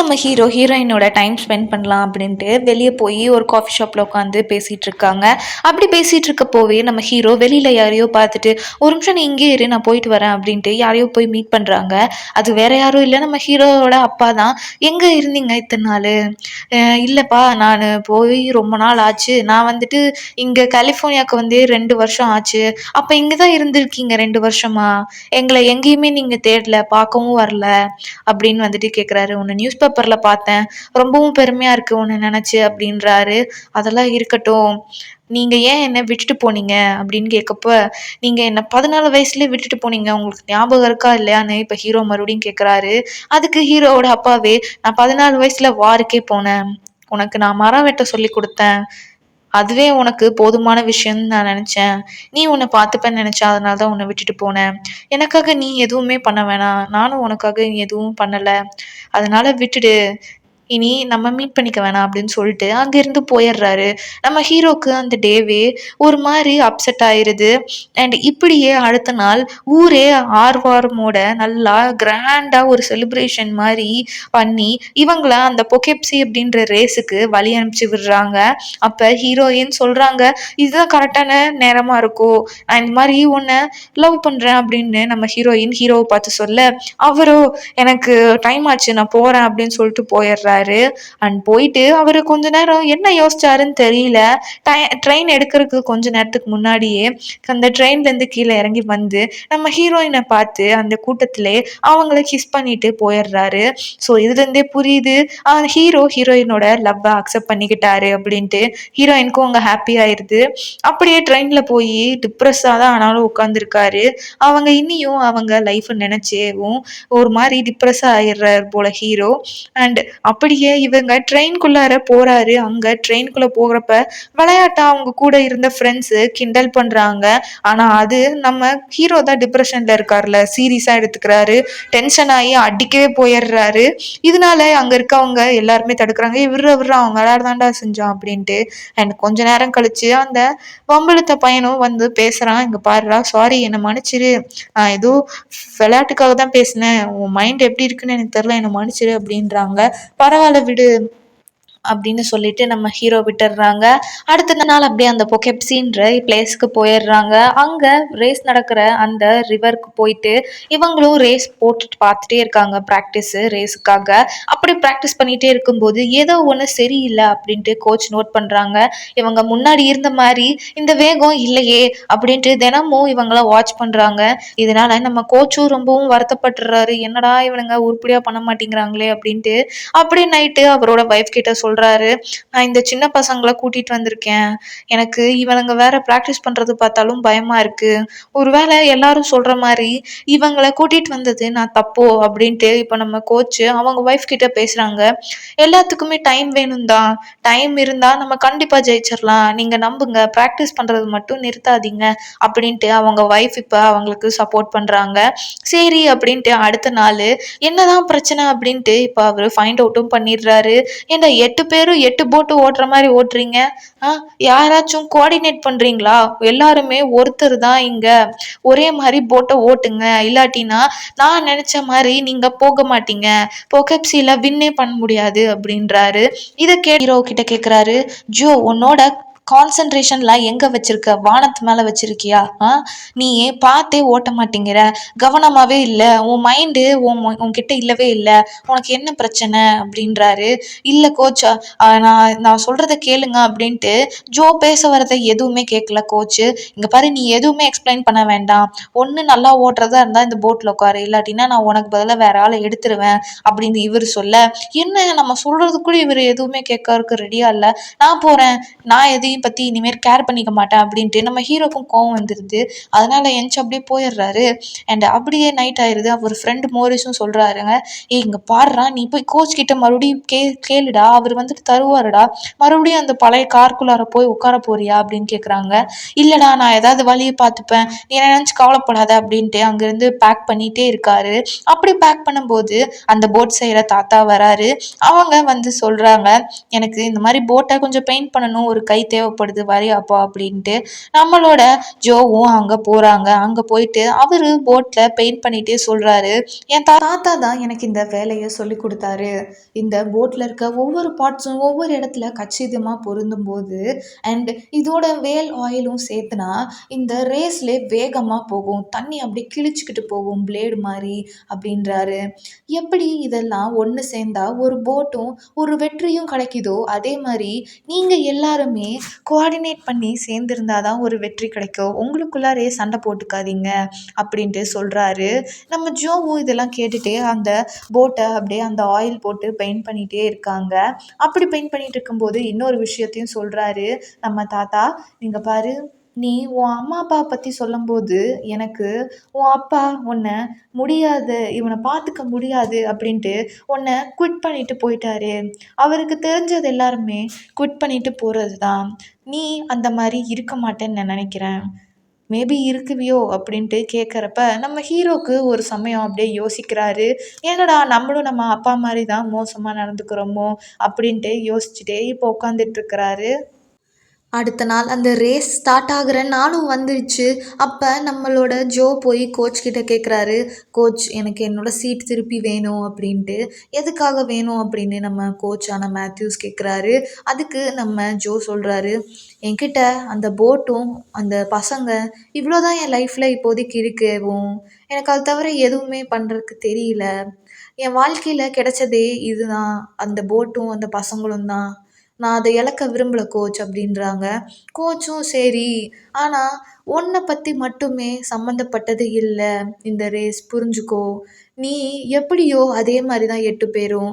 நம்ம ஹீரோயினோட டைம் ஸ்பெண்ட் பண்ணலாம் அப்படின்ட்டு வெளியே போய் ஒரு காஃபி ஷாப்பில் உட்காந்து பேசிகிட்டு இருக்காங்க. அப்படி பேசிகிட்டு இருக்க போவே நம்ம ஹீரோ வெளியில் யாரையோ பார்த்துட்டு, ஒரு நிமிஷம் நீ இங்கே இரு, நான் போயிட்டு வரேன் அப்படின்ட்டு யாரையோ போய் மீட் பண்ணுறாங்க. அது வேற யாரும் இல்லை, நம்ம ஹீரோவோட அப்பா தான். எங்கே இருந்தீங்க இத்தனை நாள்? இல்லைப்பா, நான் போய் ரொம்ப நாள் ஆச்சு, நான் வந்துட்டு இங்கே கலிஃபோர்னியாவுக்கு வந்து 2 வருஷம் ஆச்சு. அப்போ இங்கே தான் இருந்திருக்கீங்க 2 வருஷமா? எங்களை எங்கேயுமே நீங்கள் தேடல, பார்க்கவும் வரல அப்படின்னு வந்துட்டு கேட்குறாரு. உன்னை நியூஸ் பேப்பரில் பார்த்தேன், ரொம்பவும் பெருமையாக இருக்குது உன்னை நினச்சி அப்படின்றாரு. அதெல்லாம் இருக்கட்டும், நீங்கள் ஏன் என்னை விட்டுட்டு போனீங்க அப்படின்னு கேட்கப்ப, நீங்கள் என்னை 14 வயசுலேயே விட்டுட்டு போனீங்க, உங்களுக்கு ஞாபகம் இருக்கா இல்லையான்னு இப்போ ஹீரோ மறுபடியும் கேட்குறாரு. அதுக்கு ஹீரோவோட அப்பாவே, நான் 14 வயசில் வாருக்கே போனேன், உனக்கு நான் மரம் வெட்ட சொல்லி கொடுத்தேன், அதுவே உனக்கு போதுமான விஷயம்னு நான் நினச்சேன், நீ உன்னை பார்த்துப்பேன்னு நினச்சேன், அதனால தான் உன்னை விட்டுட்டு போனேன், எனக்காக நீ எதுவுமே பண்ண வேணாம், நானும் உனக்காக எதுவும் பண்ணலை, அதனால் விட்டுடு, இனி நம்ம மீட் பண்ணிக்க வேணாம் அப்படின்னு சொல்லிட்டு அங்கேருந்து போயிடுறாரு. நம்ம ஹீரோக்கு அந்த டேவே ஒரு மாதிரி அப்செட் ஆயிடுது. அண்ட் இப்படியே அடுத்த நாள் ஊரே ஆர்வாரமோட நல்லா கிராண்டாக ஒரு செலிப்ரேஷன் மாதிரி பண்ணி இவங்கள அந்த பொக்கெப்சி அப்படின்ற ரேஸுக்கு வழி அனுப்பிச்சி விடுறாங்க. அப்போ ஹீரோயின் சொல்கிறாங்க, இதுதான் கரெக்டான நேரமாக இருக்கும், நான் இந்த மாதிரி உன்னை லவ் பண்ணுறேன் அப்படின்னு நம்ம ஹீரோவை பார்த்து சொல்ல, அவரோ எனக்கு டைம் ஆச்சு நான் போகிறேன் அப்படின்னு சொல்லிட்டு போயிடுறாரு. அண்ட் போயிட்டு அவர் கொஞ்ச நேரம் என்ன யோசிச்சாருன்னு தெரியல, ட்ரெயின் எடுக்கிறதுக்கு கொஞ்ச நேரத்துக்கு முன்னாடியே அந்த ட்ரெயின்லேருந்து கீழே இறங்கி வந்து நம்ம ஹீரோயினை பார்த்து அந்த கூட்டத்திலே அவங்கள கிஸ் பண்ணிட்டு போயிடுறாரு. ஸோ இதுலேருந்தே புரியுது ஹீரோயினோட லவ்வை அக்செப்ட் பண்ணிக்கிட்டாரு அப்படின்ட்டு. ஹீரோயினுக்கும் அங்கே ஹாப்பி ஆயிடுது. அப்படியே ட்ரெயினில் போய் டிப்ரெஸ்ஸாக தான் ஆனாலும் உட்காந்துருக்காரு. அவங்க இன்னியும் அவங்க லைஃப்பை நினச்சேவும் ஒரு மாதிரி டிப்ரெஸ்ஸாக ஆயிடுறாரு போல ஹீரோ. அண்ட் அப்படியே இவங்க ட்ரெயின்குள்ளார போறாரு. அங்க ட்ரெயின்குள்ள போகிறப்ப விளையாட்டா அவங்க கூட இருந்த ஃப்ரெண்ட்ஸு கிண்டல் பண்றாங்க. ஆனா அது நம்ம ஹீரோ தான் டிப்ரெஷன்ல இருக்காருல, சீரியஸா எடுத்துக்கிறாரு. டென்ஷன் ஆகி அடிக்கவே போயிடுறாரு. இதனால அங்க இருக்கவங்க எல்லாருமே தடுக்கிறாங்க, விடுற அவன் விளையாடுதாண்டா செஞ்சான் அப்படின்ட்டு. அண்ட் கொஞ்ச நேரம் கழிச்சு அந்த வம்பளுத்த பையனும் வந்து பேசுறான், இங்க பாருடா, சாரி என்னை மன்னிச்சிரு, நான் ஏதோ விளையாட்டுக்காக தான் பேசினேன், உன் மைண்ட் எப்படி இருக்குன்னு எனக்கு தெரியல, என்னை மன்னிச்சிரு அப்படின்றாங்க. பரவாயில்ல விடு, அப்படின்னு சொல்லிட்டு நம்ம ஹீரோ விட்டுடுறாங்க. அடுத்த நாள் அப்படியே அந்த பொக்கெப்சின்ற பிளேஸ்க்கு போயிடுறாங்க. அங்க ரேஸ் நடக்கிற அந்த ரிவருக்கு போயிட்டு இவங்களும் ரேஸ் போட்டுட்டு பார்த்துட்டே இருக்காங்க, ப்ராக்டிஸ் ரேஸுக்காக. அப்படி ப்ராக்டிஸ் பண்ணிட்டே இருக்கும்போது ஏதோ ஒன்று சரியில்லை அப்படின்ட்டு கோச் நோட் பண்றாங்க. இவங்க முன்னாடி இருந்த மாதிரி இந்த வேகம் இல்லையே அப்படின்ட்டு தினமும் இவங்கள வாட்ச் பண்றாங்க. இதனால நம்ம கோச்சும் ரொம்பவும் வருத்தப்பட்டுறாரு. என்னடா இவனுங்க உருப்படியா பண்ண மாட்டேங்கிறாங்களே அப்படின்ட்டு. அப்படியே நைட்டு அவரோட ஒய்ஃப் கிட்ட சொல்றாரு, நான் இந்த சின்ன பசங்களை கூட்டிட்டு வந்திருக்கேன். எனக்கு இவனுங்க வேற ப்ராக்டிஸ் பண்றது பார்த்தாலும் பயமா இருக்கு. ஒருவேளை எல்லாரும் சொல்ற மாதிரி இவங்கள கூட்டிட்டு வந்தது நான் தப்போ அப்படின்ட்டு இப்போ நம்ம கோச்சு அவங்க ஒய்ஃப் கிட்ட பேசுறாங்க. எல்லாத்துக்குமே டைம் வேணும் தான். டைம் இருந்தா நம்ம கண்டிப்பா ஜெயிச்சிடலாம். நீங்க நம்புங்க. ப்ராக்டிஸ் பண்றது மட்டும் நிறுத்தாதீங்க அப்படின்ட்டு அவங்க ஒய்ஃப் இப்போ அவங்களுக்கு சப்போர்ட் பண்றாங்க. சரி அப்படின்ட்டு அடுத்த நாள் என்னதான் பிரச்சனை அப்படின்ட்டு இப்போ அவர் ஃபைண்ட் அவுட்டும் பண்ணிடுறாரு. ஏன்டா 8 பேரும் 8 போட்டு ஓட்டுற மாதிரி ஓட்டுறீங்க? யாராச்சும் கோஆர்டினேட் பண்றீங்களா? எல்லாருமே ஒருத்தர் தான் இங்க. ஒரே மாதிரி போட்டை ஓட்டுங்க. இல்லாட்டினா நான் நினைச்ச மாதிரி நீங்க போக மாட்டீங்க. பொகப்சில வின்னே பண்ண முடியாது அப்படின்றாரு. இதை ஹீரோ கிட்ட கேட்குறாரு, ஜோ உன்னோட கான்சன்ட்ரேஷன்லாம் எங்கே வச்சிருக்க? வானத்து மேலே வச்சிருக்கியா? நீ பார்த்தே ஓட்ட மாட்டேங்கிற, கவனமாகவே இல்லை, உன் மைண்டு உன்கிட்ட இல்லவே இல்லை, உனக்கு என்ன பிரச்சனை அப்படின்றாரு. இல்லை கோச், நான் நான் சொல்கிறத கேளுங்க அப்படின்ட்டு ஜோ பேச வரதை எதுவுமே கேட்கல கோச்சு. இங்கே பாரு, நீ எதுவுமே எக்ஸ்பிளைன் பண்ண வேண்டாம். ஒன்று நல்லா ஓட்டுறதா இருந்தால் இந்த போட்டில் உட்காரு, இல்லாட்டினா நான் உனக்கு பதிலாக வேற ஆளை எடுத்துருவேன் அப்படின்னு இவர் சொல்ல, என்ன நம்ம சொல்கிறது கூட இவர் எதுவுமே கேட்கறதுக்கு ரெடியாக இல்லை. நான் போகிறேன், நான் எதையும் பற்றி இனிமேல் கேர் பண்ணிக்க மாட்டேன் அப்படின்ட்டு நம்ம ஹீரோக்கும் கோவம் வந்துடுது. அதனால எந்திச்சு அப்படியே போயிடுறாரு. அண்ட் அப்படியே நைட் ஆயிடுது. அவர் ஃப்ரெண்டு மோரிஸும் சொல்கிறாருங்க, இங்கே பாடுறா, நீ போய் கோச் கிட்ட மறுபடியும் கேளுடா, அவர் வந்துட்டு தருவாருடா, மறுபடியும் அந்த பழைய கார்க்குள்ளார போய் உட்கார போறியா அப்படின்னு கேட்குறாங்க. இல்லைடா, நான் ஏதாவது வழியை பார்த்துப்பேன், நீ என்ன நினச்சி கவலைப்படாத அப்படின்ட்டு அங்கேருந்து பேக் பண்ணிகிட்டே இருக்காரு. அப்படி பேக் பண்ணும்போது அந்த போட் செய்கிற தாத்தா வராரு. அவங்க வந்து சொல்கிறாங்க, எனக்கு இந்த மாதிரி போட்டை கொஞ்சம் பெயிண்ட் பண்ணணும், ஒரு கை தேவைப்படுது, வரையாப்பா அப்படின்ட்டு. நம்மளோட ஜோவும் அங்கே போகிறாங்க. அங்கே போயிட்டு அவர் போட்டில் பெயிண்ட் பண்ணிகிட்டே சொல்கிறாரு, என் தாத்தா தான் எனக்கு இந்த வேலையை சொல்லி கொடுத்தாரு. இந்த போட்டில் இருக்க ஒவ்வொரு பார்ட்ஸும் ஒவ்வொரு இடத்துல கச்சிதமாக பொருந்தும் போது அண்ட் இதோட வேல் ஆயிலும் சேர்த்துனா இந்த ரேஸ்லே வேகமாக போகும், தண்ணி அப்படி கிழிச்சிக்கிட்டு போகும் பிளேடு மாதிரி அப்படின்றாரு. எப்படி இதெல்லாம் ஒன்று சேர்ந்தா ஒரு போட்டும் ஒரு வெற்றியும் கிடைக்குதோ அதே மாதிரி நீங்கள் எல்லாருமே கோஆர்டினேட் பண்ணி சேர்ந்துருந்தாதான் ஒரு வெற்றி கிடைக்கும். உங்களுக்குள்ளாரே சண்டை போட்டுக்காதீங்க அப்படின்ட்டு சொல்கிறாரு. நம்ம ஜோவும் இதெல்லாம் கேட்டுகிட்டே அந்த போட்டை அப்படியே அந்த ஆயில் போட்டு பெயிண்ட் பண்ணிகிட்டே இருக்காங்க. அப்படி பெயிண்ட் பண்ணிட்டு இருக்கும்போது இன்னொரு விஷயத்தையும் சொல்கிறாரு நம்ம தாத்தா. நீங்கள் பாரு, நீ உன் அம்மா அப்பா பற்றி சொல்லும்போது எனக்கு உன் அப்பா உன்னை முடியாது, இவனை பார்த்துக்க முடியாது அப்படின்ட்டு உன்னை குவிட் பண்ணிட்டு போயிட்டாரு. அவருக்கு தெரிஞ்சது எல்லாருமே குவிட் பண்ணிட்டு போகிறது தான். நீ அந்த மாதிரி இருக்க மாட்டேன்னு நான் நினைக்கிறேன். மேபி இருக்குவியோ அப்படின்ட்டு கேட்குறப்ப நம்ம ஹீரோக்கு ஒரு சமயம் அப்படியே யோசிக்கிறாரு. ஏன்னடா நம்மளும் நம்ம அப்பா மாதிரி தான் மோசமாக நடந்துக்கிறோமோ அப்படின்ட்டு யோசிச்சுட்டே இப்போ உட்காந்துட்ருக்கிறாரு. அடுத்த நாள் அந்த ரேஸ் ஸ்டார்ட் ஆகிற நாளும் வந்துருச்சு. அப்போ நம்மளோட ஜோ போய் கோச் கிட்ட கேட்குறாரு, கோச் எனக்கு என்னோடய சீட் திருப்பி வேணும் அப்படின்ட்டு. எதுக்காக வேணும் அப்படின்னு நம்ம கோச்சான மேத்யூஸ் கேட்குறாரு. அதுக்கு நம்ம ஜோ சொல்கிறாரு, என்கிட்ட அந்த போட்டும் அந்த பசங்க இவ்வளோதான் என் லைஃப்பில் இப்போதைக்கு இருக்கவும், எனக்கு அது தவிர எதுவுமே பண்ணுறதுக்கு தெரியல. என் வாழ்க்கையில் கிடைச்சதே இதுதான், அந்த போட்டும் அந்த பசங்களும் தான். நான் அதை இழக்க விரும்பல கோச் அப்படின்றாங்க. கோச்சும் சரி, ஆனால் உன்னை பற்றி மட்டுமே சம்மந்தப்பட்டது இல்லை இந்த ரேஸ், புரிஞ்சுக்கோ. நீ எப்படியோ அதே மாதிரி தான் 8 பேரும்.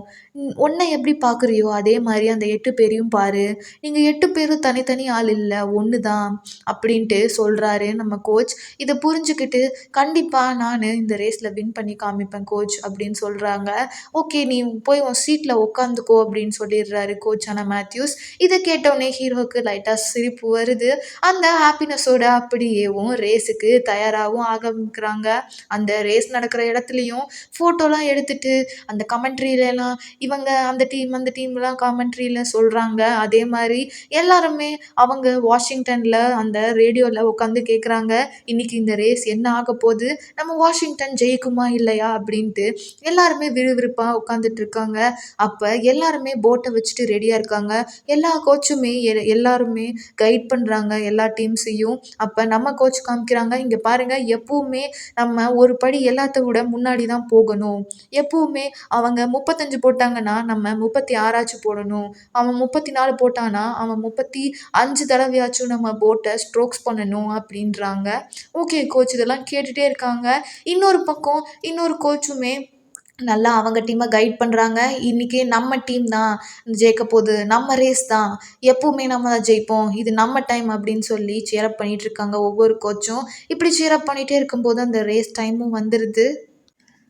உன்னை எப்படி பார்க்குறியோ அதே மாதிரி அந்த 8 பேரையும் பாரு. நீங்கள் 8 பேரும் தனித்தனி ஆள் இல்லை, ஒன்று தான் அப்படின்ட்டு சொல்கிறாரு நம்ம கோச். இதை புரிஞ்சுக்கிட்டு கண்டிப்பாக நான் இந்த ரேஸில் வின் பண்ணி காமிப்பேன் கோச் அப்படின்னு சொல்கிறாங்க. ஓகே, நீ போய் உன் சீட்டில் உட்காந்துக்கோ அப்படின்னு சொல்லிடுறாரு கோச்சான மேத்யூஸ். இதை கேட்டோடனே ஹீரோவுக்கு லைட்டாக சிரிப்பு வருது. அந்த ஹாப்பினஸோட அப்படி மாதிரியேவும் ரேஸுக்கு தயாராகவும் ஆரம்பிக்கிறாங்க. அந்த ரேஸ் நடக்கிற இடத்துலையும் ஃபோட்டோலாம் எடுத்துட்டு அந்த கமெண்ட்ரியிலலாம் இவங்க அந்த டீம்லாம் கமெண்ட்ரியில் சொல்கிறாங்க. அதே மாதிரி எல்லாருமே அவங்க வாஷிங்டனில் அந்த ரேடியோவில் உட்காந்து கேட்குறாங்க, இன்னைக்கு இந்த ரேஸ் என்ன ஆக போகுது, நம்ம வாஷிங்டன் ஜெயிக்குமா இல்லையா அப்படின்ட்டு எல்லாருமே விறுவிறுப்பாக உட்காந்துட்டு இருக்காங்க. அப்போ எல்லாருமே போட்டை வச்சுட்டு ரெடியாக இருக்காங்க. எல்லா கோச்சுமே எல்லாருமே கைட் பண்ணுறாங்க எல்லா டீம்ஸையும். அப்போ நம்ம கோச் காமிக்கிறாங்க, இங்கே பாருங்கள், எப்பவுமே நம்ம ஒரு படி எல்லாத்த விட முன்னாடி தான் போகணும். எப்பவுமே அவங்க 35 போட்டாங்கன்னா நம்ம 36 போடணும். அவன் 34 போட்டானா அவன் 35 தடவையாச்சும் நம்ம போட்டை ஸ்ட்ரோக்ஸ் பண்ணணும் அப்படின்றாங்க. ஓகே கோச், இதெல்லாம் கேட்டுகிட்டே இருக்காங்க. இன்னொரு பக்கம் இன்னொரு கோச்சுமே நல்லா அவங்க டீமை கைட் பண்ணுறாங்க. இன்றைக்கி நம்ம டீம் தான் ஜெயிக்க போகுது, நம்ம ரேஸ் தான், எப்பவுமே நம்ம தான் ஜெயிப்போம், இது நம்ம டைம் அப்படின்னு சொல்லி சேரப் பண்ணிகிட்டு இருக்காங்க ஒவ்வொரு கோச்சும். இப்படி சேரப் பண்ணிகிட்டே இருக்கும்போது அந்த ரேஸ் டைமும் வந்துடுது.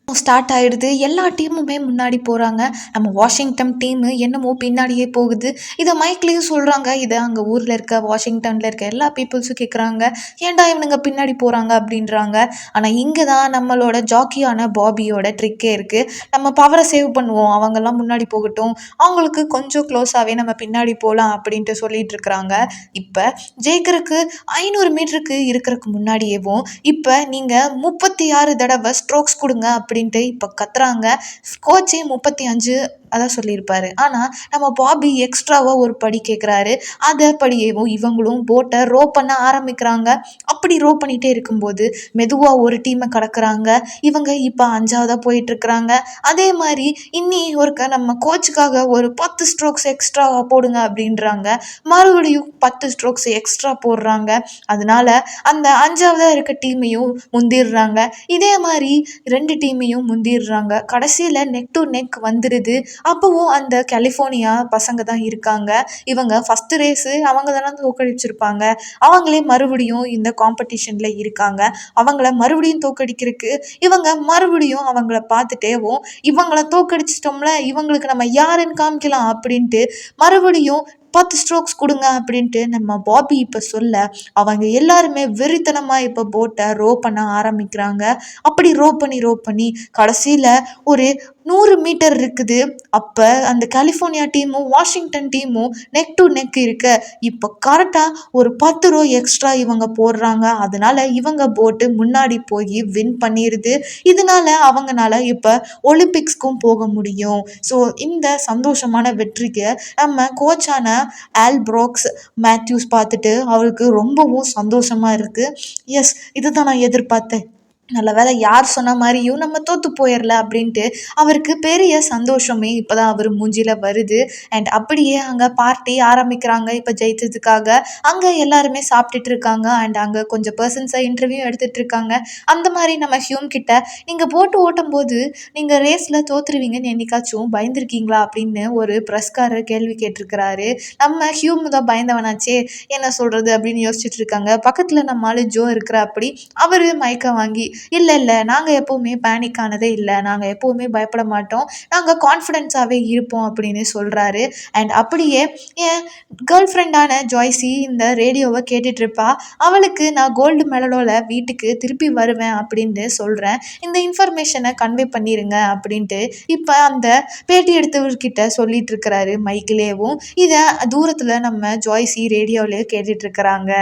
ஸ்டார்ட் ஆகிடுது. எல்லா டீமுமே முன்னாடி போகிறாங்க. நம்ம வாஷிங்டன் டீமு என்னமோ பின்னாடியே போகுது. இதை மைக்லேயும் சொல்கிறாங்க. இதை அங்கே ஊரில் இருக்க வாஷிங்டனில் இருக்க எல்லா பீப்புள்ஸும் கேட்குறாங்க, ஏன்டா இவனுங்க பின்னாடி போகிறாங்க அப்படின்றாங்க. ஆனால் இங்கே தான் நம்மளோட ஜாக்கியான பாபியோட ட்ரிக்கே இருக்குது. நம்ம பவரை சேவ் பண்ணுவோம், அவங்கெல்லாம் முன்னாடி போகட்டும், அவங்களுக்கு கொஞ்சம் க்ளோஸாகவே நம்ம பின்னாடி போகலாம் அப்படின்ட்டு சொல்லிட்டு இருக்கிறாங்க. இப்போ ஜெயிக்கிறதுக்கு 500 மீட்டருக்கு இருக்கிறதுக்கு முன்னாடியேவும் இப்போ நீங்கள் 36 தடவை ஸ்ட்ரோக்ஸ் கொடுங்க அப்படின்ட்டு இப்போ கத்துறாங்க. கோச்சே 35 அதான் சொல்லியிருப்பாரு. ஆனால் நம்ம பாபி எக்ஸ்ட்ராவாக ஒரு படி கேட்குறாரு. அதை படியேவும் இவங்களும் போட்டை ரோ பண்ண ஆரம்பிக்கிறாங்க. அப்படி ரோ பண்ணிகிட்டே இருக்கும்போது மெதுவாக ஒரு டீமை கடக்குறாங்க. இவங்க இப்போ 5ஆவதாக போயிட்டுருக்குறாங்க. அதே மாதிரி இன்னி ஒருக்க நம்ம கோச்சுக்காக ஒரு 10 ஸ்ட்ரோக்ஸ் எக்ஸ்ட்ராவாக போடுங்க அப்படின்றாங்க. மறுபடியும் 10 ஸ்ட்ரோக்ஸ் எக்ஸ்ட்ரா போடுறாங்க. அதனால அந்த 5ஆவதாக இருக்க டீமையும் முந்திடுறாங்க. இதே மாதிரி 2 டீமையும் முந்திடுறாங்க. கடைசியில் நெக் டு நெக் வந்துடுது. அப்போவும் அந்த கலிஃபோர்னியா பசங்க தான் இருக்காங்க. இவங்க ஃபஸ்ட்டு ரேஸு அவங்க தானே தோக்கடிச்சிருப்பாங்க. அவங்களே மறுபடியும் இந்த காம்படிஷனில் இருக்காங்க. அவங்கள மறுபடியும் தோக்கடிக்கிறதுக்கு இவங்க மறுபடியும் அவங்கள பார்த்துட்டேவும் இவங்கள தோக்கடிச்சிட்டோம்ல, இவங்களுக்கு நம்ம யாருன்னு காமிக்கலாம் அப்படின்ட்டு மறுபடியும் 10 ஸ்ட்ரோக்ஸ் கொடுங்க அப்படின்ட்டு நம்ம பாபி இப்போ சொல்ல அவங்க எல்லாருமே வெறித்தனமாக இப்போ போட்டை ரோ பண்ண ஆரம்பிக்கிறாங்க. அப்படி ரோ பண்ணி கடைசியில் ஒரு 100 மீட்டர் இருக்குது. அப்போ அந்த கலிஃபோர்னியா டீமும் வாஷிங்டன் டீமும் நெக் டு நெக் இருக்க இப்போ கரெக்டாக ஒரு 10 ரோ எக்ஸ்ட்ரா இவங்க போடுறாங்க. அதனால இவங்க போட்டு முன்னாடி போய் வின் பண்ணிடுது. இதனால அவங்கனால இப்போ ஒலிம்பிக்ஸ்க்கும் போக முடியும். ஸோ இந்த சந்தோஷமான வெற்றிக்கு நம்ம கோச்சான ஆல் ப்ரோக்ஸ் மேத்யூஸ் பார்த்துட்டு அவருக்கு ரொம்பவும் சந்தோஷமாக இருக்குது. எஸ், இதுதான் நான் எதிர்பார்த்தேன், நல்ல வேலை யார் சொன்ன மாதிரியும் நம்ம தோற்று போயிடல அப்படின்ட்டு அவருக்கு பெரிய சந்தோஷமே இப்போ தான் அவர் மூஞ்சியில் வருது. அண்ட் அப்படியே அங்கே பார்ட்டி ஆரம்பிக்கிறாங்க. இப்போ ஜெயிச்சதுக்காக அங்கே எல்லாருமே சாப்பிட்டுட்டு இருக்காங்க. அண்ட் அங்கே கொஞ்சம் பர்சன்ஸை இன்டர்வியூ எடுத்துகிட்டு இருக்காங்க. அந்த மாதிரி நம்ம ஹியூம் கிட்ட நீங்கள் போட்டு ஓட்டும் போது நீங்கள் ரேஸில் தோற்றுருவீங்கன்னு என்னைக்காச்சும் பயந்துருக்கீங்களா அப்படின்னு ஒரு ப்ரெஸ்காரர் கேள்வி கேட்டிருக்கிறாரு. நம்ம ஹியூம் தான் பயந்தவனாச்சே, என்ன சொல்கிறது அப்படின்னு யோசிச்சுட்டு இருக்காங்க. பக்கத்தில் நம்ம ஆளு ஜோ இருக்கிற அப்படி அவர் மயக்க வாங்கி, இல்லை நாங்கள் எப்போவுமே பேனிக் ஆனதே இல்லை, நாங்கள் எப்போவுமே பயப்பட மாட்டோம், நாங்கள் கான்ஃபிடென்ஸாகவே இருப்போம் அப்படின்னு சொல்கிறாரு. அண்ட் அப்படியே என் கேர்ள் ஃப்ரெண்டான ஜாய்ஸி இந்த ரேடியோவை கேட்டுட்ருப்பா. அவளுக்கு நான் கோல்டு மெடலோட வீட்டுக்கு திருப்பி வருவேன் அப்படின்னு சொல்கிறேன், இந்த இன்ஃபர்மேஷனை கன்வே பண்ணிடுங்க அப்படின்ட்டு இப்போ அந்த பேட்டி எடுத்தவர்கிட்ட சொல்லிட்டு இருக்கிறாரு மைக்கிலேவும். இதை தூரத்தில் நம்ம ஜாய்ஸி ரேடியோவிலே கேட்டுட்ருக்கிறாங்க.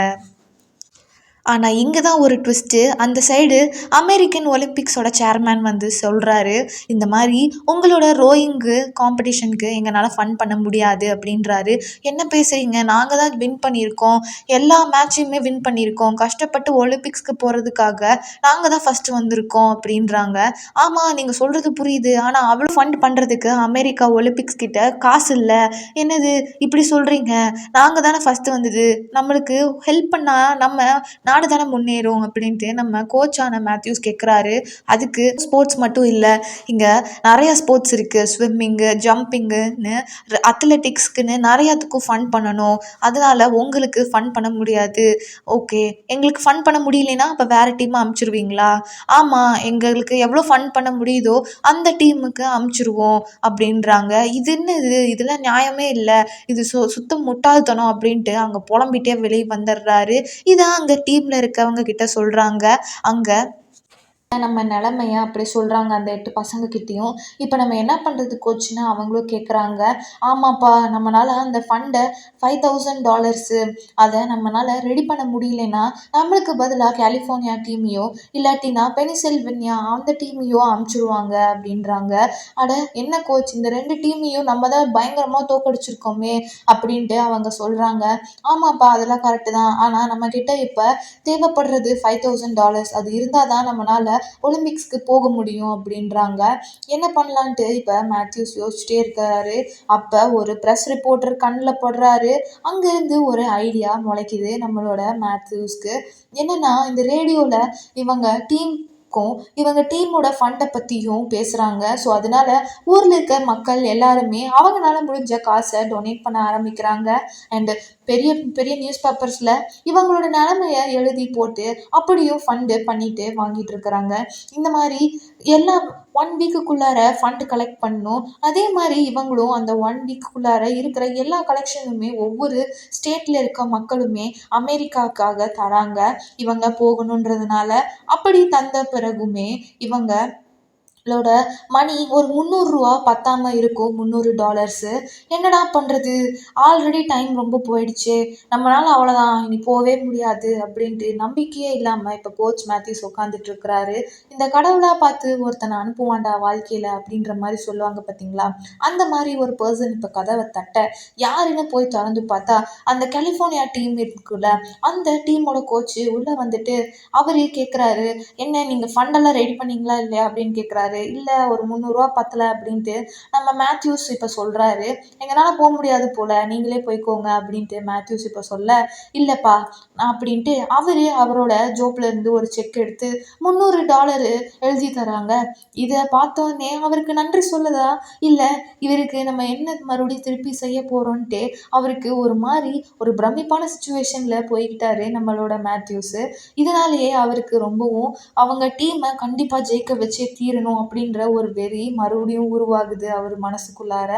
ஆனால் இங்கே தான் ஒரு ட்விஸ்ட்டு. அந்த சைடு அமெரிக்கன் ஒலிம்பிக்ஸோட சேர்மேன் வந்து சொல்கிறாரு, இந்த மாதிரி உங்களோட ரோயிங்கு காம்படிஷனுக்கு எங்களால் ஃபன் பண்ண முடியாது அப்படின்றாரு. என்ன பேசுகிறீங்க, நாங்கள் தான் வின் பண்ணியிருக்கோம், எல்லா மேட்சையுமே வின் பண்ணியிருக்கோம், கஷ்டப்பட்டு ஒலிம்பிக்ஸ்க்கு போகிறதுக்காக நாங்கள் தான் ஃபஸ்ட்டு வந்திருக்கோம் அப்படின்றாங்க. ஆமாம், நீங்கள் சொல்கிறது புரியுது, ஆனால் அவ்வளோ ஃபண்ட் பண்ணுறதுக்கு அமெரிக்கா ஒலிம்பிக்ஸ் கிட்ட காசு இல்லை. என்னது இப்படி சொல்கிறீங்க, நாங்கள் தானே ஃபஸ்ட்டு வந்தது, நம்மளுக்கு ஹெல்ப் பண்ணால் நம்ம நாடு தானே முன்னேறும் அப்படின்ட்டு நம்ம கோச்சான மேத்யூஸ் கேட்குறாரு. அதுக்கு ஸ்போர்ட்ஸ் மட்டும் இல்லை, இங்கே நிறையா ஸ்போர்ட்ஸ் இருக்குது, ஸ்விம்மிங்கு, ஜம்பிங்குன்னு, அத்லெட்டிக்ஸ்க்குன்னு நிறையாத்துக்கும் ஃபன் பண்ணணும், அதனால் உங்களுக்கு ஃபன் பண்ண முடியாது. ஓகே, எங்களுக்கு ஃபன் பண்ண முடியலனா அப்போ வேறு டீமை அமுச்சிருவீங்களா? ஆமாம், எங்களுக்கு எவ்வளோ ஃபன் பண்ண முடியுதோ அந்த டீமுக்கு அமுச்சிருவோம் அப்படின்றாங்க. இது என்னது, இதெல்லாம் நியாயமே இல்லை, இது சுத்தம் முட்டாள்தனம் அப்படின்ட்டு அங்கே புலம்பிட்டே வெளியே வந்துடுறாரு. இதை அங்கே டீம் டீமில் இருக்கவங்க கிட்ட சொல்கிறாங்க. அங்கே நம்ம நிலமைய அப்படி சொல்கிறாங்க அந்த 8 பசங்கக்கிட்டேயும். இப்போ நம்ம என்ன பண்ணுறது கோச்னு அவங்களும் கேட்குறாங்க. ஆமாப்பா, நம்மளால் அந்த ஃபண்டை $5000 அதை நம்மளால் ரெடி பண்ண முடியலன்னா நம்மளுக்கு பதிலாக கலிஃபோர்னியா டீமையோ இல்லாட்டினா பெனிசில்வேனியா அந்த டீமையோ அமுச்சிடுவாங்க அப்படின்றாங்க. அட என்ன கோச், இந்த 2 டீமையும் நம்ம தான் பயங்கரமாக தோக்கடிச்சிருக்கோமே அப்படின்ட்டு அவங்க சொல்கிறாங்க. ஆமாப்பா, அதெல்லாம் கரெக்டு தான். ஆனால் நம்மக்கிட்ட இப்போ தேவைப்படுறது $5000. அது இருந்தால் தான் நம்மளால் ஒலிம்பிக்ஸ்க்கு போக முடியும் அப்படின்றாங்க. என்ன பண்ணலான்ட்டு இப்போ மேத்யூஸ் யோசிச்சுட்டே இருக்காரு. அப்போ ஒரு ப்ரெஸ் ரிப்போர்ட்டர் கண்ணில் படுறாரு. அங்கேருந்து ஒரு ஐடியா முளைக்குது நம்மளோட மேத்யூஸ்க்கு. என்னன்னா, இந்த ரேடியோவில் இவங்க டீமோட ஃபண்டை பற்றியும் பேசுகிறாங்க. ஸோ அதனால ஊரில் இருக்க மக்கள் எல்லாருமே அவங்களால முடிஞ்ச காசை டொனேட் பண்ண ஆரம்பிக்கிறாங்க. அண்டு பெரிய பெரிய நியூஸ் பேப்பர்ஸில் இவங்களோட நிலமையை எழுதி போட்டு அப்படியும் ஃபண்டு பண்ணிட்டு வாங்கிட்டு இருக்கிறாங்க. இந்த மாதிரி எல்லாம் 1 வீக்குக்குள்ளார ஃபண்டு கலெக்ட் பண்ணணும். அதே மாதிரி இவங்களும் அந்த 1 வீக்குக்குள்ளார இருக்கிற எல்லா கலெக்ஷனுமே ஒவ்வொரு ஸ்டேட்டில் இருக்க மக்களுமே அமெரிக்காவுக்காக தராங்க இவங்க போகணுன்றதுனால. அப்படி தந்த பிறகுமே இவங்களோட மணி ஒரு $300 பத்தாம இருக்கும். $300. என்னடா பண்ணுறது, ஆல்ரெடி டைம் ரொம்ப போயிடுச்சு, நம்மளால அவ்வளோதான், இனி போகவே முடியாது அப்படின்ட்டு நம்பிக்கையே இல்லாமல் இப்போ கோச் மேத்யூஸ் உட்காந்துட்டு இருக்கிறாரு. இந்த கடவுளாக பார்த்து ஒருத்தனை அனுப்புவான்டா வாழ்க்கையில் அப்படின்ற மாதிரி சொல்லுவாங்க பார்த்தீங்களா, அந்த மாதிரி ஒரு பர்சன் இப்போ கதவை தட்ட யாருன்னு போய் திறந்து பார்த்தா அந்த கலிஃபோர்னியா டீம் இருக்குல்ல, அந்த டீமோட கோச்சு உள்ளே வந்துட்டு அவர் கேட்குறாரு, என்ன நீங்கள் ஃபண்டெல்லாம் ரெடி பண்ணீங்களா இல்லையா அப்படின்னு கேட்குறாரு. இல்லை, ஒரு $300 பத்தலை அப்படின்ட்டு நம்ம மேத்யூஸ் இப்போ சொல்கிறாரு. எங்களால் போக முடியாது போல், நீங்களே போய்க்கோங்க அப்படின்ட்டு மேத்யூஸ் இப்போ சொல்ல, இல்லைப்பா அப்படின்ட்டு அவரோட ஜோப்பில் இருந்து ஒரு செக் எடுத்து $300 எழுதி தராங்க. இதை பார்த்தோன்னே அவருக்கு நன்றி சொல்லதா இல்லை இவருக்கு நம்ம என்ன மறுபடியும் திருப்பி செய்ய போகிறோன்ட்டு அவருக்கு ஒரு மாதிரி ஒரு பிரமிப்பான சுச்சுவேஷனில் போய்கிட்டாரு நம்மளோட மேத்யூஸு. இதனாலேயே அவருக்கு ரொம்பவும் அவங்க டீமை கண்டிப்பாக ஜெயிக்க வச்சே தீரணும் அப்படின்ற ஒரு வெறி மறுபடியும் உருவாகுது அவர் மனசுக்குள்ளார.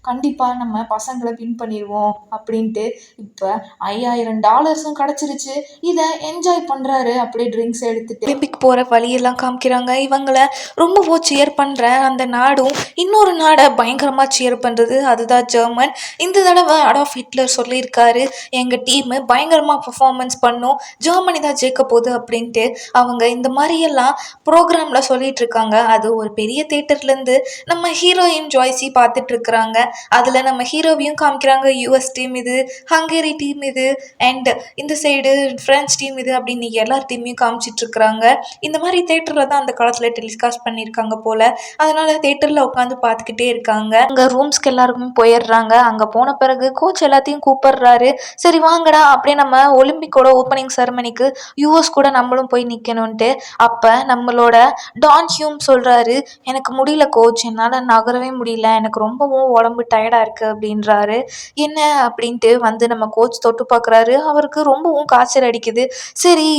கண்டிப்பாக நம்ம பசங்களை வின் பண்ணிடுவோம் அப்படின்ட்டு இப்போ $5000 கிடச்சிருச்சு. இதை என்ஜாய் பண்ணுறாரு. அப்படியே ட்ரிங்க்ஸ் எடுத்துட்டு ஒலிம்பிக் போகிற வழியெல்லாம் காமிக்கிறாங்க. இவங்களை ரொம்பவும் சியர் பண்ணுற அந்த நாடும் இன்னொரு நாடை பயங்கரமாக சியர் பண்ணுறது, அதுதான் ஜெர்மன். இந்த தடவை அடால்ஃப் ஹிட்லர் சொல்லியிருக்காரு, எங்கள் டீமு பயங்கரமாக பர்ஃபார்மன்ஸ் பண்ணும், ஜெர்மனி தான் ஜெயிக்க போகுது அப்படின்ட்டு. அவங்க இந்த மாதிரியெல்லாம் ப்ரோக்ராமில் சொல்லிட்டு இருக்காங்க. அது ஒரு பெரிய தேட்டர்லேருந்து நம்ம ஹீரோயின் ஜாய்ஸி பார்த்துட்ருக்குறாங்க. அதில் நம்ம ஹீரோவையும் காமிக்கிறாங்க. யூஎஸ் டீம் இது, ஹங்கேரி டீம் இது, அண்ட் இந்த சைடு ஃப்ரெஞ்ச் டீம் இது அப்படின்னு எல்லா டீமையும் காமிச்சிட்ருக்குறாங்க. இந்த மாதிரி தேட்டரில் தான் அந்த காலத்தில் டெலிகாஸ்ட் பண்ணியிருக்காங்க போல். அதனால் தேட்டரில் உட்காந்து பார்த்துக்கிட்டே இருக்காங்க. அங்கே ரூம்ஸ்க்கு எல்லாருக்குமே போயிடுறாங்க. அங்கே போன பிறகு கோச் எல்லாத்தையும் கூப்பிடுறாரு. சரி வாங்கடா, அப்படியே நம்ம ஒலிம்பிக்கோட ஓப்பனிங் செரமனிக்கு யூஎஸ் கூட நம்மளும் போய் நிற்கணுன்ட்டு. அப்போ நம்மளோட டான் ஹியூம் சொல்கிறாரு, எனக்கு முடியல கோச், என்னால் நகரவே முடியல, எனக்கு ரொம்பவும் உடம்பு டயர்டாக இருக்குது அப்படின்றாரு. என்ன அப்படின்ட்டு வந்து நம்ம கோச் தொட்டு பார்க்குறாரு. அவருக்கு ரொம்பவும் காய்ச்சல் அடிக்குது. சரி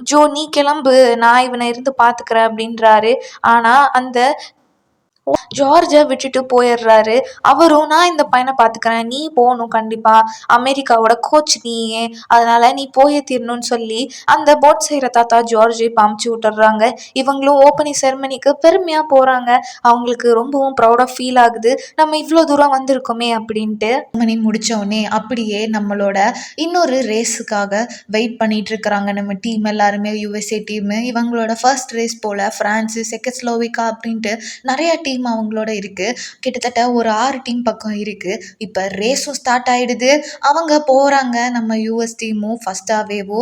ஜோ, நீ கிளம்பு, நான் இவனை இருந்து பார்த்துக்கிறேன் அப்படின்றாரு. ஆனால் அந்த ஜார்ஜை விட்டுட்டு போயிடுறாரு. அவரும், நான் இந்த பையனை பார்த்துக்கிறேன், நீ போகணும் கண்டிப்பாக, அமெரிக்காவோட கோச் நீயே, அதனால் நீ போயே தீரணும்னு சொல்லி அந்த போட் செய்கிற தாத்தா ஜார்ஜை இப்போ அமுச்சு விட்டுறாங்க. இவங்களும் ஓப்பனிங் செரமனிக்கு பெருமையாக போகிறாங்க. அவங்களுக்கு ரொம்பவும் ப்ரௌடாக ஃபீல் ஆகுது, நம்ம இவ்வளோ தூரம் வந்திருக்கோமே அப்படின்ட்டு. மணி முடித்தோடனே அப்படியே நம்மளோட இன்னொரு ரேஸுக்காக வெயிட் பண்ணிட்டு இருக்கிறாங்க நம்ம டீம் எல்லாருமே. யூஎஸ்ஏ டீமு இவங்களோட ஃபர்ஸ்ட் ரேஸ் போல் ஃப்ரான்ஸு, செக்கஸ்லோவிக்கா அப்படின்ட்டு நிறையா டீம் அவங்களோட இருக்குது. கிட்டத்தட்ட ஒரு 6 டீம் பக்கம் இருக்குது. இப்போ ரேஸும் ஸ்டார்ட் ஆகிடுது. அவங்க போகிறாங்க. நம்ம யூஎஸ் டீமும் ஃபஸ்ட்டாகவேவோ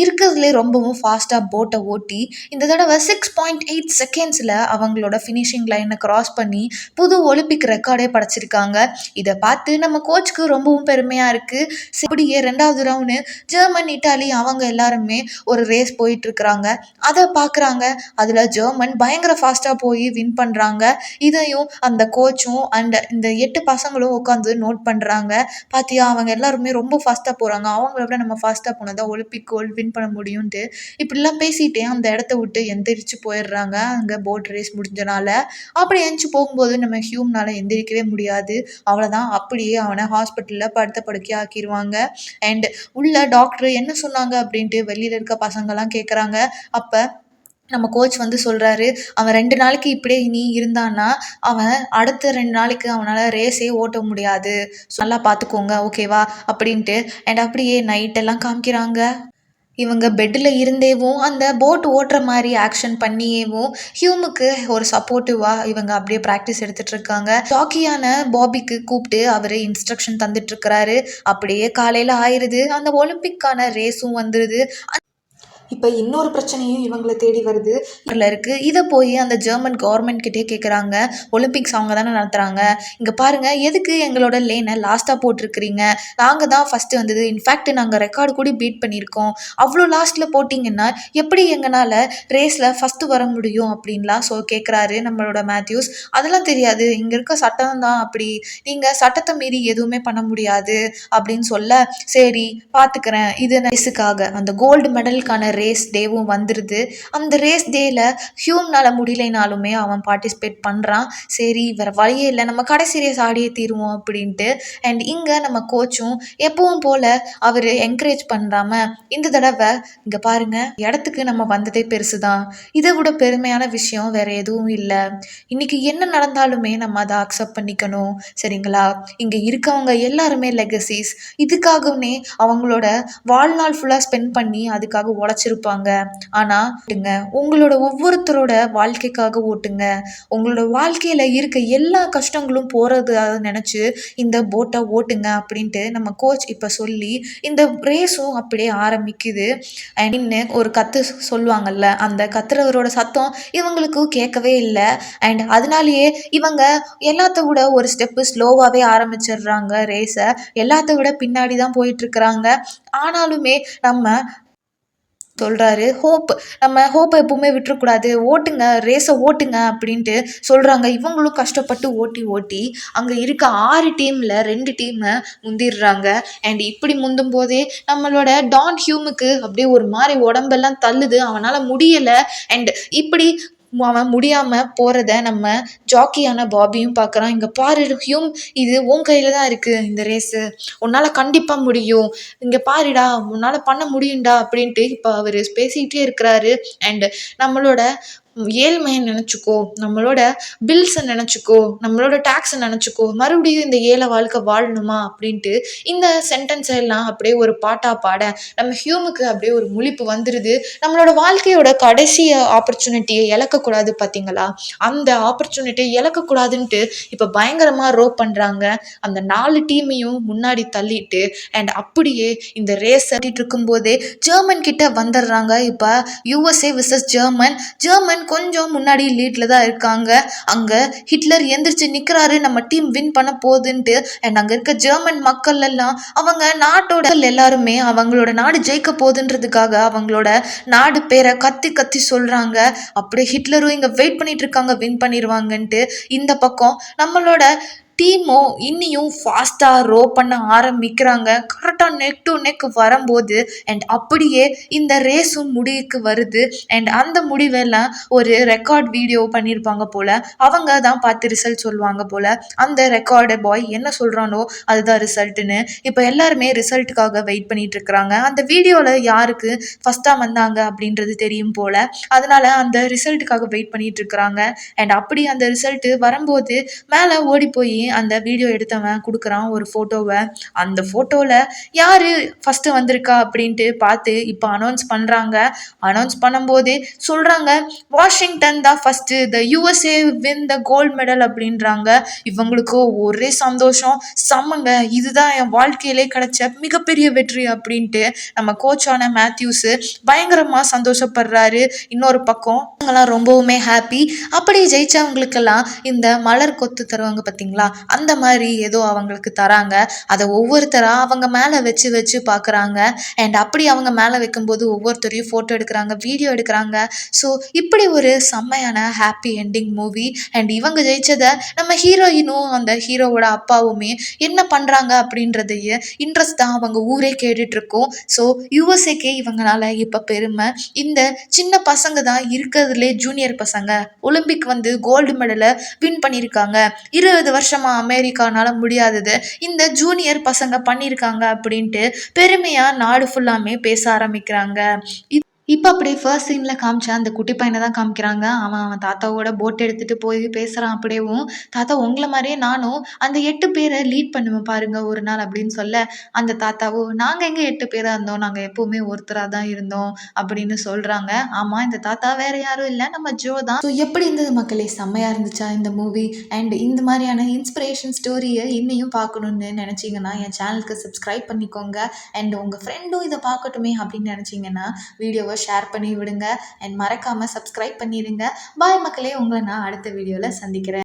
இருக்கிறதுலே ரொம்பவும் ஃபாஸ்ட்டாக போட்டை ஓட்டி இந்த தடவை 6.8 செகண்ட்ஸில் அவங்களோட ஃபினிஷிங் லைனை க்ராஸ் பண்ணி புது ஒலிம்பிக் ரெக்கார்டே படைச்சிருக்காங்க. இதை பார்த்து நம்ம கோச்சுக்கு ரொம்பவும் பெருமையாக இருக்குது. அப்படியே 2வது ரவுண்டு ஜெர்மன், இட்டாலி அவங்க எல்லாருமே ஒரு ரேஸ் போயிட்டுருக்குறாங்க. அதை பார்க்குறாங்க. அதில் ஜெர்மன் பயங்கர ஃபாஸ்ட்டாக போய் வின் பண்ணுறாங்க. இதையும் அந்த கோச்சும் அண்ட் இந்த 8 பசங்களும் உட்காந்து நோட் பண்ணுறாங்க. பாத்தியா அவங்க எல்லாருமே ரொம்ப ஃபாஸ்ட்டாக போகிறாங்க, அவங்கள விட நம்ம ஃபாஸ்ட்டாக போனால் தான் ஒலிம்பிக் கோல்டு வின் பண்ண முடியும்ன்ட்டு இப்படிலாம் பேசிகிட்டே அந்த இடத்த விட்டு எந்திரிச்சு போயிடுறாங்க. அங்கே போட் ரேஸ் முடிஞ்சனால அப்படி எந்திரிச்சு போகும்போது நம்ம ஹியூம்னால எந்திரிக்கவே முடியாது. அவ்வளோதான், அப்படியே அவனை ஹாஸ்பிட்டலில் படுத்த படுக்கையாக ஆக்கிடுவாங்க. அண்ட் உள்ள டாக்டர் என்ன சொன்னாங்க அப்படின்ட்டு வெளியில் இருக்க பசங்கள்லாம் கேட்குறாங்க. அப்போ நம்ம கோச் வந்து சொல்கிறாரு, அவன் 2 நாளைக்கு இப்படியே இனி இருந்தான்னா அவன் அடுத்த 2 நாளைக்கு அவனால் ரேஸே ஓட்ட முடியாது, நல்லா பார்த்துக்கோங்க ஓகேவா அப்படின்ட்டு. அண்ட் அப்படியே நைட்டெல்லாம் காமிக்கிறாங்க. இவங்க பெட்டில் இருந்தேவும் அந்த போட் ஓட்டுற மாதிரி ஆக்ஷன் பண்ணியேவும் ஹியூமுக்கு ஒரு சப்போர்ட்டிவாக இவங்க அப்படியே ப்ராக்டிஸ் எடுத்துகிட்ருக்காங்க. ஜாக்கியான பாபிக்கு கூப்பிட்டு அவர் இன்ஸ்ட்ரக்ஷன் தந்துட்டுருக்கிறாரு. அப்படியே காலையில் ஆயிடுது, அந்த ஒலிம்பிக்கான ரேஸும் வந்துடுது. இப்போ இன்னொரு பிரச்சனையும் இவங்களை தேடி வருது இருக்குது. இதை போய் அந்த ஜெர்மன் கவர்மெண்ட் கிட்டே கேட்குறாங்க. ஒலிம்பிக்ஸ் அவங்க தானே நடத்துகிறாங்க, இங்கே பாருங்கள் எதுக்கு எங்களோட லேனை லாஸ்ட்டாக போட்டிருக்கிறீங்க, நாங்கள் தான் ஃபஸ்ட்டு வந்தது, இன்ஃபேக்ட் நாங்கள் ரெக்கார்டு கூட பீட் பண்ணியிருக்கோம், அவ்வளோ லாஸ்ட்டில் போட்டிங்கன்னா எப்படி எங்களால் ரேஸில் ஃபஸ்ட்டு வர முடியும் அப்படின்லாம் கேட்குறாரு நம்மளோட மேத்யூஸ். அதெல்லாம் தெரியாது, இங்கே இருக்க சட்டம் தான் அப்படி, நீங்கள் சட்டத்தை மீறி எதுவுமே பண்ண முடியாது அப்படின்னு சொல்ல, சரி பார்த்துக்கிறேன். இது ரேஸுக்காக அந்த கோல்டு மெடலுக்கான ரேஸ் டேவும் வந்துடுது. அந்த ரேஸ் டேயில் ஹியூம்னால் முடியலைனாலுமே அவன் பார்ட்டிசிபேட் பண்ணுறான். சரி வேறு வழியே இல்லை, நம்ம கடைசி ரேஸ் ஆடியே தீருவோம் அப்படின்ட்டு. அண்ட் இங்கே நம்ம கோச்சும் எப்பவும் போல் அவர் என்கரேஜ் பண்ணுறாம, இந்த தடவை இங்கே பாருங்கள் இடத்துக்கு நம்ம வந்ததே பெருசு தான், இதை விட பெருமையான விஷயம் வேறு எதுவும் இல்லை, இன்றைக்கி என்ன நடந்தாலுமே நம்ம அதை அக்செப்ட் பண்ணிக்கணும் சரிங்களா. இங்கே இருக்கவங்க எல்லாருமே லெகசிஸ், இதுக்காகவே அவங்களோட வாழ்நாள் ஃபுல்லாக ஸ்பெண்ட் பண்ணி அதுக்காக உழைச்சிருப்பாங்க. ஆனால் உங்களோட ஒவ்வொருத்தரோட வாழ்க்கைக்காக ஓட்டுங்க, உங்களோட வாழ்க்கையில் இருக்க எல்லா கஷ்டங்களும் போகிறது நினச்சி இந்த போட்டை ஓட்டுங்க அப்படின்ட்டு நம்ம கோச் இப்போ சொல்லி இந்த ரேஸும் அப்படியே ஆரம்பிக்குது. அண்ட் ஒரு கத்து சொல்லுவாங்கல்ல, அந்த கத்துறவரோட சத்தம் இவங்களுக்கு கேட்கவே இல்லை. அண்ட் அதனாலேயே இவங்க எல்லாத்த விட ஒரு ஸ்டெப்பு ஸ்லோவாகவே ஆரம்பிச்சிடுறாங்க ரேஸை, எல்லாத்த விட பின்னாடி தான் போயிட்டுருக்குறாங்க. ஆனாலுமே நம்ம சொல்கிறாரு நம்ம ஹோப்பை எப்பவுமே விட்டுறக்கூடாது, ஓட்டுங்க ரேஸை ஓட்டுங்க அப்படின்ட்டு சொல்கிறாங்க. இவங்களும் கஷ்டப்பட்டு ஓட்டி ஓட்டி அங்கே இருக்க 6 டீமில் 2 டீமை முந்திடுறாங்க. அண்ட் இப்படி முந்தும் போதே நம்மளோட டான் ஹியூமுக்கு அப்படியே ஒரு மாதிரி உடம்பெல்லாம் தள்ளுது, அவனால் முடியலை. அண்ட் இப்படி அவன் முடியாமல் போகிறத நம்ம ஜாக்கியான பாபியும் பார்க்குறான். இங்கே பாரு ஹியூம், இது உன் கையில் தான் இருக்குது, இந்த ரேஸு உன்னால் கண்டிப்பாக முடியும், இங்கே பாருடா உன்னால் பண்ண முடியும்டா அப்படின்ட்டு இப்போ அவர் பேசிக்கிட்டே இருக்கிறாரு. அண்டு நம்மளோட ஏழ்மையை நினச்சிக்கோ, நம்மளோட பில்ஸை நினச்சிக்கோ, நம்மளோட டேக்ஸை நினச்சிக்கோ, மறுபடியும் இந்த ஏழை வாழ்க்கை வாழணுமா அப்படின்ட்டு இந்த சென்டென்ஸ் எல்லாம் அப்படியே ஒரு பாட்டாக பாட நம்ம ஹியூமுக்கு அப்படியே ஒரு முழிப்பு வந்துடுது. நம்மளோட வாழ்க்கையோட கடைசி ஆப்பர்ச்சுனிட்டியை இழக்கக்கூடாது பார்த்தீங்களா, அந்த ஆப்பர்ச்சுனிட்டியை இழக்கக்கூடாதுன்ட்டு இப்போ பயங்கரமாக ரோப் பண்ணுறாங்க. அந்த 4 டீமையும் முன்னாடி தள்ளிட்டு அண்ட் அப்படியே இந்த ரேஸ் தட்டிட்டு இருக்கும்போதே ஜெர்மன் கிட்ட வந்துடுறாங்க. இப்போ USA விசஸ் ஜெர்மன் கொஞ்சம் முன்னாடி லீட்ல தான் இருக்காங்க. அங்கே ஹிட்லர் எந்திரிச்சு நிற்கிறாரு, நம்ம டீம் வின் பண்ண போகுதுன்ட்டு. அண்ட் அங்கே இருக்க ஜெர்மன் மக்கள் எல்லாம் அவங்க நாட்டோட எல்லாருமே அவங்களோட நாடு ஜெயிக்க போகுதுன்றதுக்காக அவங்களோட நாடு பேரை கத்தி கத்தி சொல்கிறாங்க. அப்படியே ஹிட்லரும் இங்கே வெயிட் பண்ணிட்டு இருக்காங்க வின் பண்ணிடுவாங்கன்ட்டு. இந்த பக்கம் நம்மளோட டீமோ இன்னியும் ஃபாஸ்ட்டாக ரோ பண்ண ஆரம்பிக்கிறாங்க. கரெக்டாக நெக் டு நெக் வரும்போது அண்ட் அப்படியே இந்த ரேஸும் முடிவுக்கு வருது. அண்ட் அந்த முடிவெல்லாம் ஒரு ரெக்கார்ட் வீடியோ பண்ணியிருப்பாங்க போல், அவங்க தான் பார்த்து ரிசல்ட் சொல்லுவாங்க போல். அந்த ரெக்கார்டு பாய் என்ன சொல்கிறானோ அதுதான் ரிசல்ட்டுன்னு இப்போ எல்லாருமே ரிசல்ட்டுக்காக வெயிட் பண்ணிட்டு இருக்கிறாங்க. அந்த வீடியோவில் யாருக்கு ஃபஸ்ட்டாக வந்தாங்க அப்படின்றது தெரியும் போல், அதனால் அந்த ரிசல்ட்டுக்காக வெயிட் பண்ணிட்டு இருக்கிறாங்க. அண்ட் அப்படி அந்த ரிசல்ட்டு வரும்போது மேலே ஓடி போய் அந்த வீடியோ எடுத்தவன் கொடுக்குறான் ஒரு ஃபோட்டோவை. அந்த ஃபோட்டோவில் யார் ஃபஸ்ட்டு வந்திருக்கா அப்படின்ட்டு பார்த்து இப்போ அனௌன்ஸ் பண்ணுறாங்க. அனௌன்ஸ் பண்ணும்போதே சொல்கிறாங்க, வாஷிங்டன் தான் first, the USA win the gold medal அப்படின்றாங்க. இவங்களுக்கு ஒரே சந்தோஷம், செம்மங்க, இதுதான் என் வாழ்க்கையிலே கிடைச்ச மிகப்பெரிய வெற்றி அப்படின்ட்டு நம்ம கோச்சான மேத்யூஸு பயங்கரமாக சந்தோஷப்படுறாரு. இன்னொரு பக்கம் அவங்களாம் ரொம்பவுமே ஹாப்பி. அப்படி ஜெயிச்சவங்களுக்கெல்லாம் இந்த மலர் கொத்து தருவாங்க பார்த்தீங்களா, அந்த மாதிரி ஏதோ அவங்களுக்கு தராங்க. அதை ஒவ்வொருத்தராக அவங்க மேலே வச்சு வச்சு பார்க்குறாங்க. அண்ட் அப்படி அவங்க மேலே வைக்கும்போது ஒவ்வொருத்தரையும் ஃபோட்டோ எடுக்கிறாங்க, வீடியோ எடுக்கிறாங்க. ஸோ இப்படி ஒரு செம்மையான ஹாப்பி எண்டிங் மூவி. அண்ட் இவங்க ஜெயிச்சதை நம்ம ஹீரோயினும் அந்த ஹீரோவோட அப்பாவுமே என்ன பண்ணுறாங்க அப்படின்றதையே இன்ட்ரெஸ்டாக அவங்க ஊரே கேட்டுட்ருக்கோம். ஸோ யூஎஸ்ஏக்கே இவங்களால இப்போ பெருமை. இந்த சின்ன பசங்க தான் இருக்கிறதுலே ஜூனியர் பசங்க ஒலிம்பிக் வந்து கோல்டு மெடலை வின் பண்ணியிருக்காங்க. 20 வருஷமா அமெரிக்கானால முடியாதது இந்த ஜூனியர் பசங்க பண்ணியிருக்காங்க அப்படின்ட்டு பெருமையாக நாடு ஃபுல்லாமே பேச ஆரம்பிக்கிறாங்க. இப்போ அப்படியே ஃபர்ஸ்ட் சீனில் காமிச்சா அந்த குட்டி பையனை தான் காமிக்கிறாங்க. அவன் அவன் தாத்தாவோட போட் எடுத்துகிட்டு போய் பேசுகிறான். அப்படியேவும் தாத்தா உங்களை மாதிரியே நானும் அந்த 8 பேரை லீட் பண்ணுவேன் பாருங்க ஒரு நாள் அப்படின்னு சொல்ல, அந்த தாத்தாவோ நாங்கள் எங்கே 8 பேராக இருந்தோம், நாங்கள் எப்போவுமே ஒருத்தராக தான் இருந்தோம் அப்படின்னு சொல்கிறாங்க. ஆமாம், இந்த தாத்தா வேற யாரும் இல்லை, நம்ம ஜோ தான். ஸோ எப்படி இருந்தது மக்களே? செம்மையாக இருந்துச்சா இந்த மூவி? அண்ட் இந்த மாதிரியான இன்ஸ்பிரேஷன் ஸ்டோரியை இன்னையும் பார்க்கணுன்னு நினச்சிங்கன்னா என் சேனலுக்கு சப்ஸ்கிரைப் பண்ணிக்கோங்க. அண்ட் உங்கள் ஃப்ரெண்டும் இதை பார்க்கட்டுமே அப்படின்னு நினச்சிங்கன்னா வீடியோவை ஷேர் பண்ணி விடுங்க. அண்ட் மறக்காமல் சப்ஸ்கிரைப் பண்ணிடுங்க. பாய் மக்களே, உங்களை நான் அடுத்த வீடியோவில் சந்திக்கிறேன்.